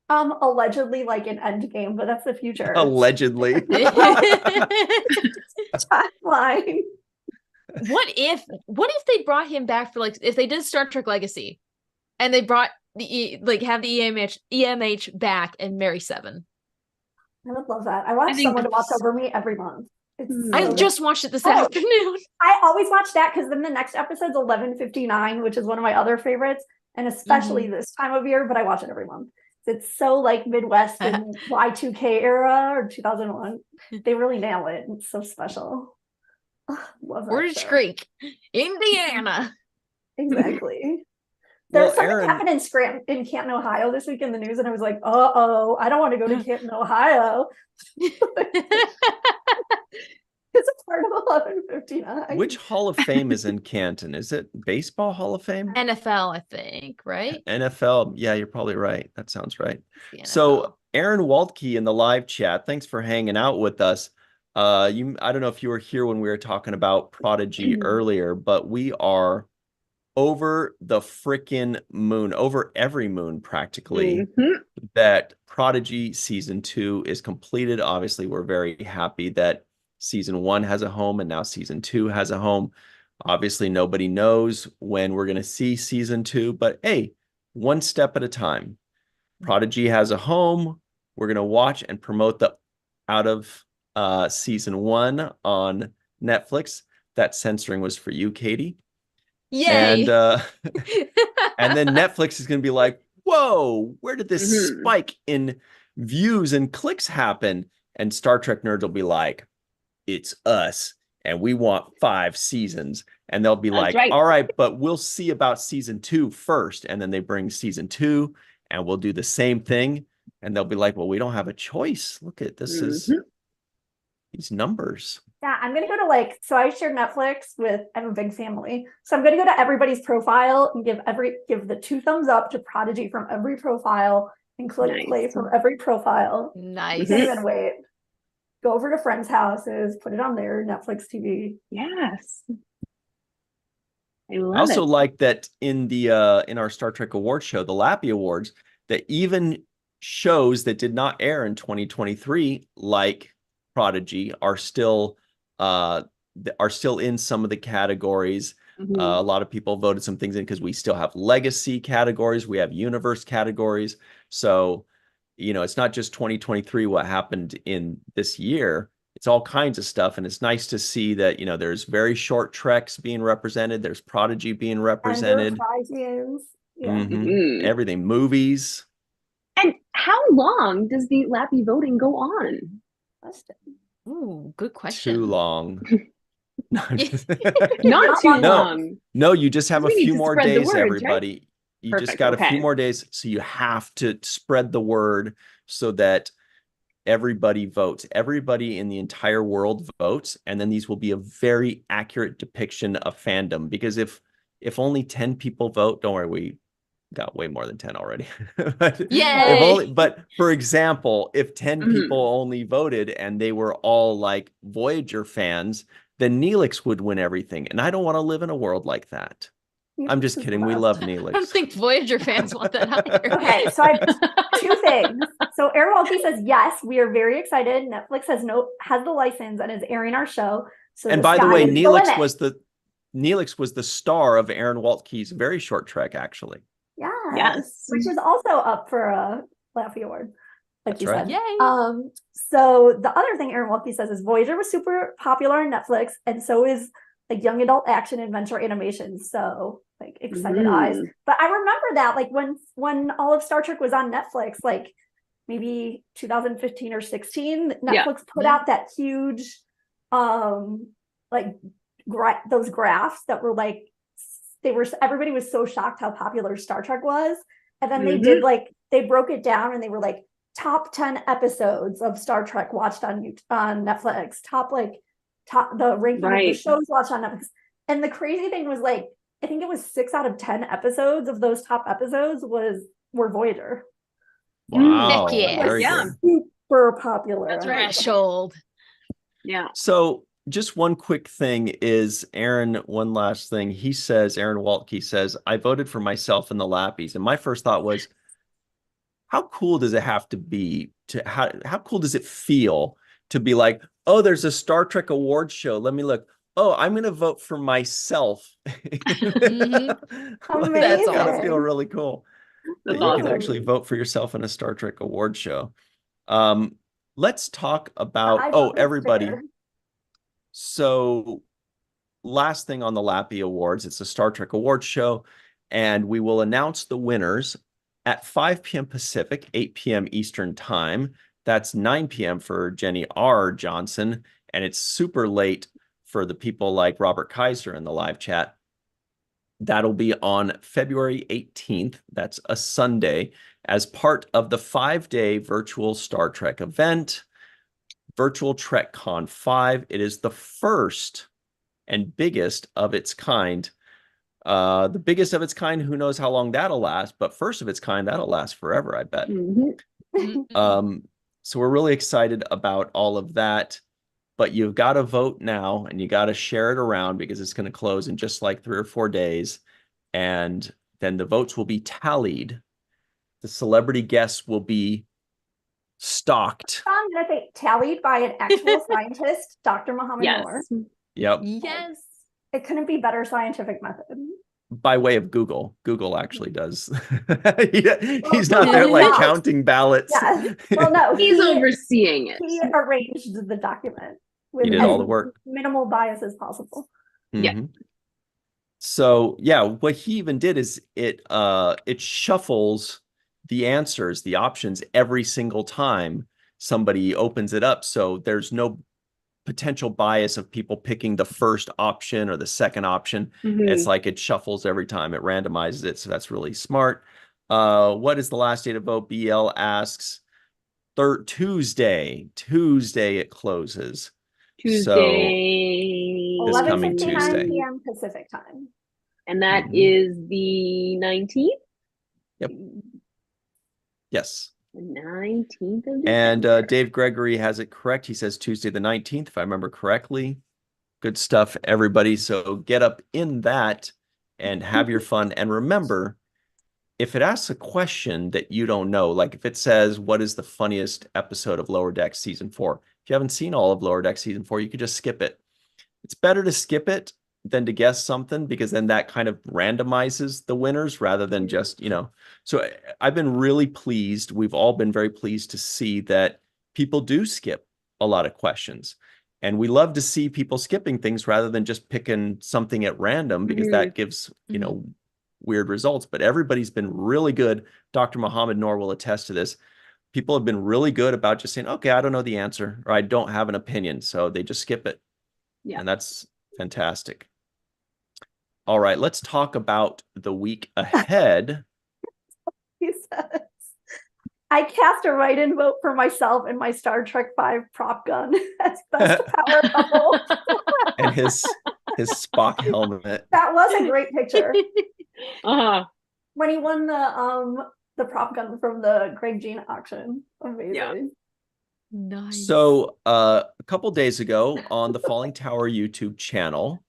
Allegedly, like in Endgame, but that's the future. Allegedly. Timeline. What if they brought him back for, like, if they did Star Trek Legacy and they brought have the EMH back and marry 7? I would love that. I want someone to watch over me every month. I just watched it this afternoon. I always watch that because then the next episode's 11:59, which is one of my other favorites, and especially this time of year, but I watch it every month. It's so like Midwest and Y2K era or 2001. They really nail it. It's so special. Love that Where's Creek? Indiana. Exactly. There's something happened in Canton, Ohio this week in the news, and I was like, I don't want to go to Canton, Ohio. It's a part of 11:59. Which Hall of Fame is in Canton? Is it Baseball Hall of Fame? NFL, I think, right? NFL. Yeah, you're probably right. That sounds right. So Aaron Waltke in the live chat, thanks for hanging out with us. I don't know if you were here when we were talking about Prodigy earlier, but we are over the freaking moon, over every moon practically, that Prodigy season 2 is completed. Obviously, we're very happy that season 1 has a home and now season 2 has a home. Obviously, nobody knows when we're going to see season 2, but hey, one step at a time. Prodigy has a home. We're going to watch and promote the out of season 1 on Netflix. That censoring was for you, Katie. Yay. And and then Netflix is going to be like, whoa, where did this spike in views and clicks happen? And Star Trek nerds will be like, it's us, and we want 5 seasons. And they'll be like, all right, but we'll see about season 2 first. And then they bring season 2, and we'll do the same thing. And they'll be like, well, we don't have a choice. Look at this is these numbers. Yeah, I'm going to go to so I share Netflix with, I have a big family. So I'm going to go to everybody's profile and give the 2 thumbs up to Prodigy from every profile and click play from every profile. Nice. Can't even wait. Go over to friends' houses, put it on their Netflix TV. Yes. I also like that in the in our Star Trek Award show, the Lappy Awards, that even shows that did not air in 2023, like Prodigy, are still in some of the categories. A lot of people voted some things in because we still have legacy categories, we have universe categories. So, you know, it's not just 2023 what happened in this year. It's all kinds of stuff, and it's nice to see that, you know, there's very short treks being represented, there's Prodigy being represented, everything, movies. And how long does the Lappy voting go on? Ooh, good question. Too long. Not too long. No, you just have a few more days, word, everybody. Right? You Perfect, just got a few more days, so you have to spread the word so that everybody votes. Everybody in the entire world votes, and then these will be a very accurate depiction of fandom. Because if only 10 people vote, don't worry, we got way more than 10 already. But for example, if 10 people only voted and they were all like Voyager fans, then Neelix would win everything. And I don't want to live in a world like that. I'm just kidding. We love Neelix. I don't think Voyager fans want that either. Okay, so I have 2 things. So Aaron Waltke says, yes, we are very excited. Netflix has the license and is airing our show. So and by the way, Neelix was the star of Aaron Waltke's very short trek, actually. Yes. Which is also up for a Laffy Award. like you right. said. Yay. So the other thing Aaron Welke says is Voyager was super popular on Netflix, and so is like young adult action adventure animation. So like excited eyes. But I remember that like when all of Star Trek was on Netflix, like maybe 2015 or 16, Netflix put out that huge like those graphs that were like everybody was so shocked how popular Star Trek was. And then they did like they broke it down and they were like top 10 episodes of Star Trek watched on Netflix, top the ranking of the shows watched on Netflix. And the crazy thing was like I think it was 6 out of 10 episodes of those top episodes were Voyager. Wow. Yeah. Very good. Super popular. Threshold. Yeah. So just one quick thing is Aaron, one last thing. He says, Aaron Waltke says, I voted for myself in the Lappies. And my first thought was, how cool does it have to be how cool does it feel to be like, oh, there's a Star Trek awards show. Let me look. Oh, I'm going to vote for myself. Mm-hmm. That's gotta feel really cool. That's that you can actually vote for yourself in a Star Trek award show. Let's talk about, everybody. So last thing on the Lappy Awards, it's a Star Trek awards show, and we will announce the winners at 5 p.m. Pacific, 8 p.m. Eastern time. That's 9 p.m. for Jenny R. Johnson, and it's super late for the people like Robert Kaiser in the live chat. That'll be on February 18th. That's a Sunday, as part of the 5-day virtual Star Trek event, Virtual TrekCon 5. It is the first and biggest of its kind. The biggest of its kind, who knows how long that'll last, but first of its kind, that'll last forever, I bet. So we're really excited about all of that. But you've got to vote now, and you got to share it around because it's going to close in just like 3 or 4 days. And then the votes will be tallied. The celebrity guests will be stalked. I'm going to say tallied by an actual scientist, Dr. Muhammad Noor. Yep. Yes. It couldn't be better scientific method. By way of Google. Google actually does. He's not there like counting ballots. Yes. Well, no. He's overseeing it. He arranged the document. He did all the work. Minimal bias as possible. Yeah. So yeah, what he even did is it shuffles the answers, the options every single time somebody opens it up. So there's no potential bias of people picking the first option or the second option. It's like it shuffles every time, it randomizes it. So that's really smart. What is the last day to vote? BL asks. Tuesday it closes. Tuesday. So, this coming Tuesday. p.m. Pacific time. And that is the 19th? Yep. Yes. The 19th of December. And Dave Gregory has it correct. He says Tuesday the 19th, if I remember correctly. Good stuff, everybody. So get up in that and have your fun. And remember, if it asks a question that you don't know, like if it says, what is the funniest episode of Lower Decks Season 4? If you haven't seen all of Lower Decks Season 4, you could just skip it. It's better to skip it than to guess something, because then that kind of randomizes the winners rather than just, So I've been really pleased. We've all been very pleased to see that people do skip a lot of questions. And we love to see people skipping things rather than just picking something at random, because that gives, weird results. But everybody's been really good. Dr. Muhammad Noor will attest to this. People have been really good about just saying, okay, I don't know the answer, or I don't have an opinion. So they just skip it. Yeah. And that's fantastic. All right, let's talk about the week ahead. He says, I cast a write-in vote for myself and my Star Trek V prop gun as best power couple. And his Spock helmet. That was a great picture. When he won the prop gun from the Craig Jean auction. Amazing. Yeah. Nice. So a couple days ago on the Falling Tower YouTube channel,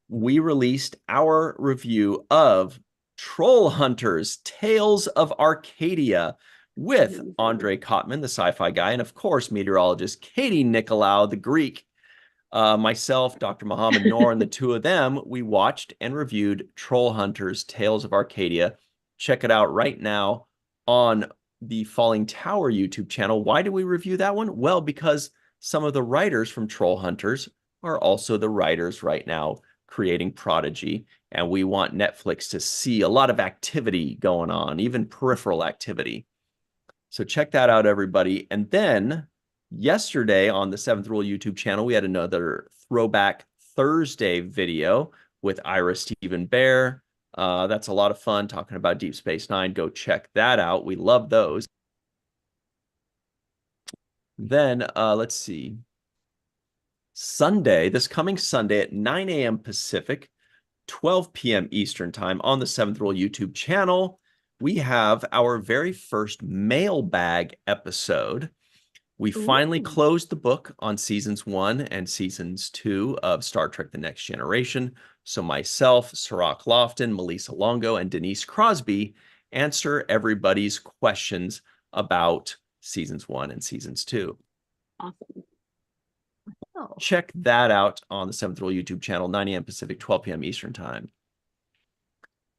we released our review of Troll Hunters, Tales of Arcadia, with Andre Kotman, the sci-fi guy, and of course, meteorologist Katie Nicolau, the Greek. Myself, Dr. Muhammad Noor, and the two of them, we watched and reviewed Troll Hunters, Tales of Arcadia. Check it out right now on the Falling Tower YouTube channel. Why do we review that one? Well, because some of the writers from Troll Hunters are also the writers right now creating Prodigy, and we want Netflix to see a lot of activity going on, even peripheral activity. So check that out, everybody. And then yesterday on the Seventh Rule YouTube channel, we had another Throwback Thursday video with Ira Stephen Bear. That's a lot of fun talking about Deep Space Nine. Go check that out. We love those. Then let's see. Sunday, this coming Sunday at 9 a.m. Pacific, 12 p.m. Eastern Time on the Seventh Rule YouTube channel, we have our very first mailbag episode. We finally closed the book on seasons 1 and seasons 2 of Star Trek The Next Generation. So myself, Sirach Lofton, Melissa Longo, and Denise Crosby answer everybody's questions about seasons 1 and seasons 2. Awesome. Oh. Check that out on the Seventh Rule YouTube channel, 9 a.m. Pacific, 12 p.m. Eastern Time.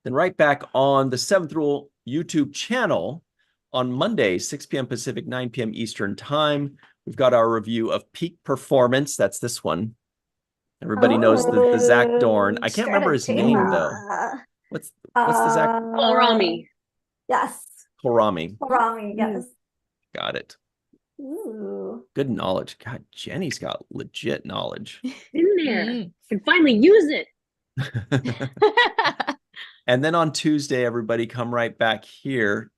Then right back on the Seventh Rule YouTube channel on Monday, 6 p.m. Pacific, 9 p.m. Eastern Time, we've got our review of Peak Performance. That's this one. Everybody knows the Zach Dorn. I can't remember his name, though. What's the Zach? Kohlrami. Yes. Kohlrami. Kohlrami, yes. Got it. Ooh. Good knowledge. God, Jenny's got legit knowledge. In there. Can finally use it. And then on Tuesday, everybody come right back here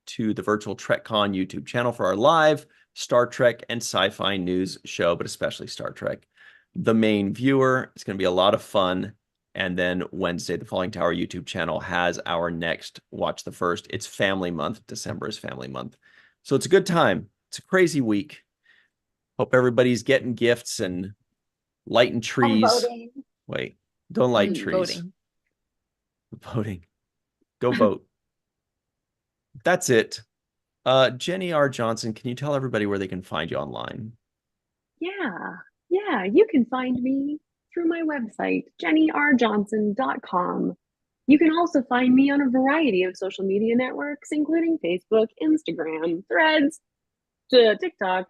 to the Virtual TrekCon YouTube channel for our live Star Trek and sci-fi news show, but especially Star Trek. The main viewer, it's going to be a lot of fun. And then Wednesday, the Falling Tower YouTube channel has our next Watch the First. It's Family Month. December is Family Month. So it's a good time. It's a crazy week. Hope everybody's getting gifts and lighting trees. Voting. Wait, don't light trees. Voting. Go vote. That's it. Jenny R. Johnson, can you tell everybody where they can find you online? Yeah, you can find me through my website, jennyrjohnson.com. You can also find me on a variety of social media networks, including Facebook, Instagram, Threads, TikTok,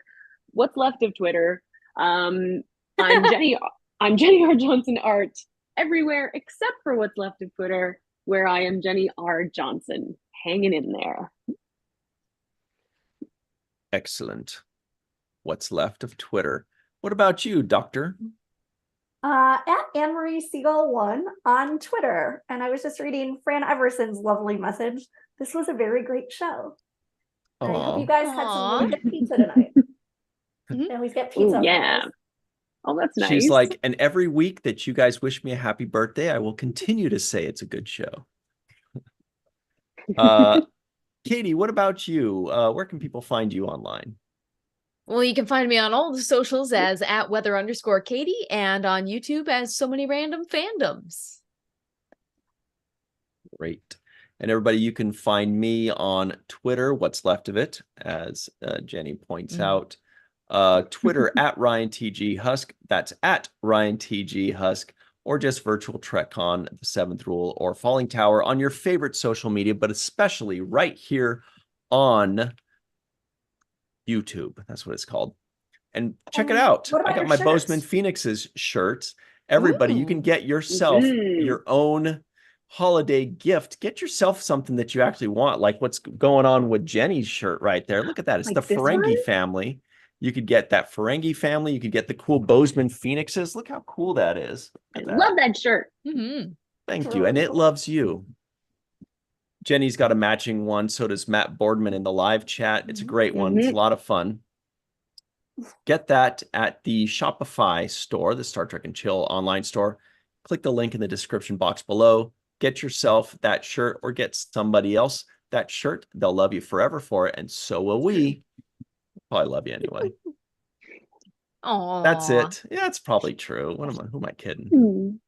what's left of Twitter. I'm Jenny R. Johnson Art everywhere except for what's left of Twitter, where I am Jenny R. Johnson, hanging in there. Excellent. What's left of Twitter? What about you, Doctor? At Anne-Marie Siegel 1 on Twitter. And I was just reading Fran Everson's lovely message. This was a very great show. I hope you guys had some really good pizza tonight. And always get pizza. Ooh, yeah. Oh, that's nice. She's like, and every week that you guys wish me a happy birthday, I will continue to say it's a good show. Katie, what about you? Where can people find you online? Well, you can find me on all the socials as @weather_Katie and on YouTube as So Many Random Fandoms. Great. And everybody, you can find me on Twitter, what's left of it, as Jenny points out. Twitter @RyanTGHusk. That's @RyanTGHusk. Or just Virtual TrekCon, the Seventh Rule, or Falling Tower on your favorite social media, but especially right here on YouTube. That's what it's called. And check it out. I got my Bozeman Phoenix's shirts. Everybody, you can get yourself your own holiday gift. Get yourself something that you actually want, like what's going on with Jenny's shirt right there. Look at that. It's like the Ferengi family. You could get that Ferengi family. You could get the cool Bozeman Phoenixes. Look how cool that is. I love that shirt. Thank you. And it loves you. Jenny's got a matching one. So does Matt Boardman in the live chat. It's a great one. It's a lot of fun. Get that at the Shopify store, the Star Trek and Chill online store. Click the link in the description box below. Get yourself that shirt or get somebody else that shirt. They'll love you forever for it. And so will we. Probably love you anyway. Aww. That's it. Yeah, it's probably true. Who am I kidding?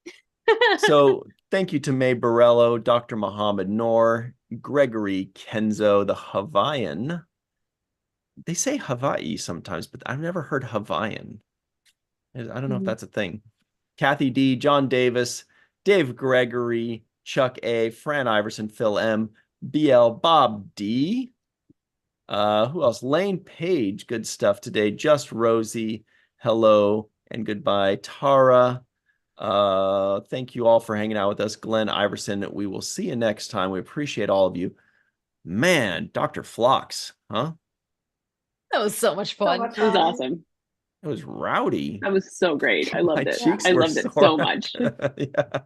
So thank you to May Borello, Dr. Muhammad Noor, Gregory Kenzo, the Hawaiian. They say Hawaii sometimes, but I've never heard Hawaiian. I don't know if that's a thing. Kathy D, John Davis, Dave Gregory, Chuck A, Fran Iverson, Phil M, BL, Bob D, Who else? Lane Page, good stuff today. Just Rosie, hello and goodbye. Tara, thank you all for hanging out with us. Glenn Iverson, we will see you next time. We appreciate all of you. Man, Dr. Phlox, huh? That was so much fun. It was awesome. It was rowdy. That was so great. I loved it. I loved it so much. Yeah.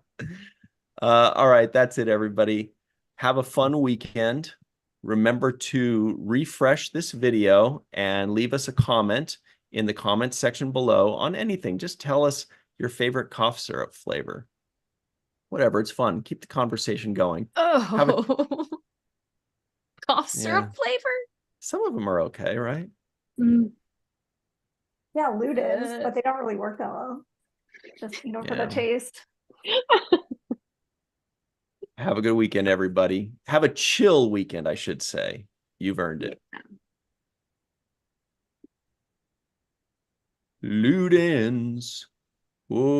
All right, that's it, everybody. Have a fun weekend. Remember to refresh this video and leave us a comment in the comment section below on anything. Just tell us your favorite cough syrup flavor. Whatever, it's fun. Keep the conversation going. Oh, cough syrup flavor? Some of them are okay, right? Mm. Yeah, lute is, but they don't really work that well. Just, for the taste. Have a good weekend, everybody. Have a chill weekend, I should say. You've earned it. Ludens. Whoa.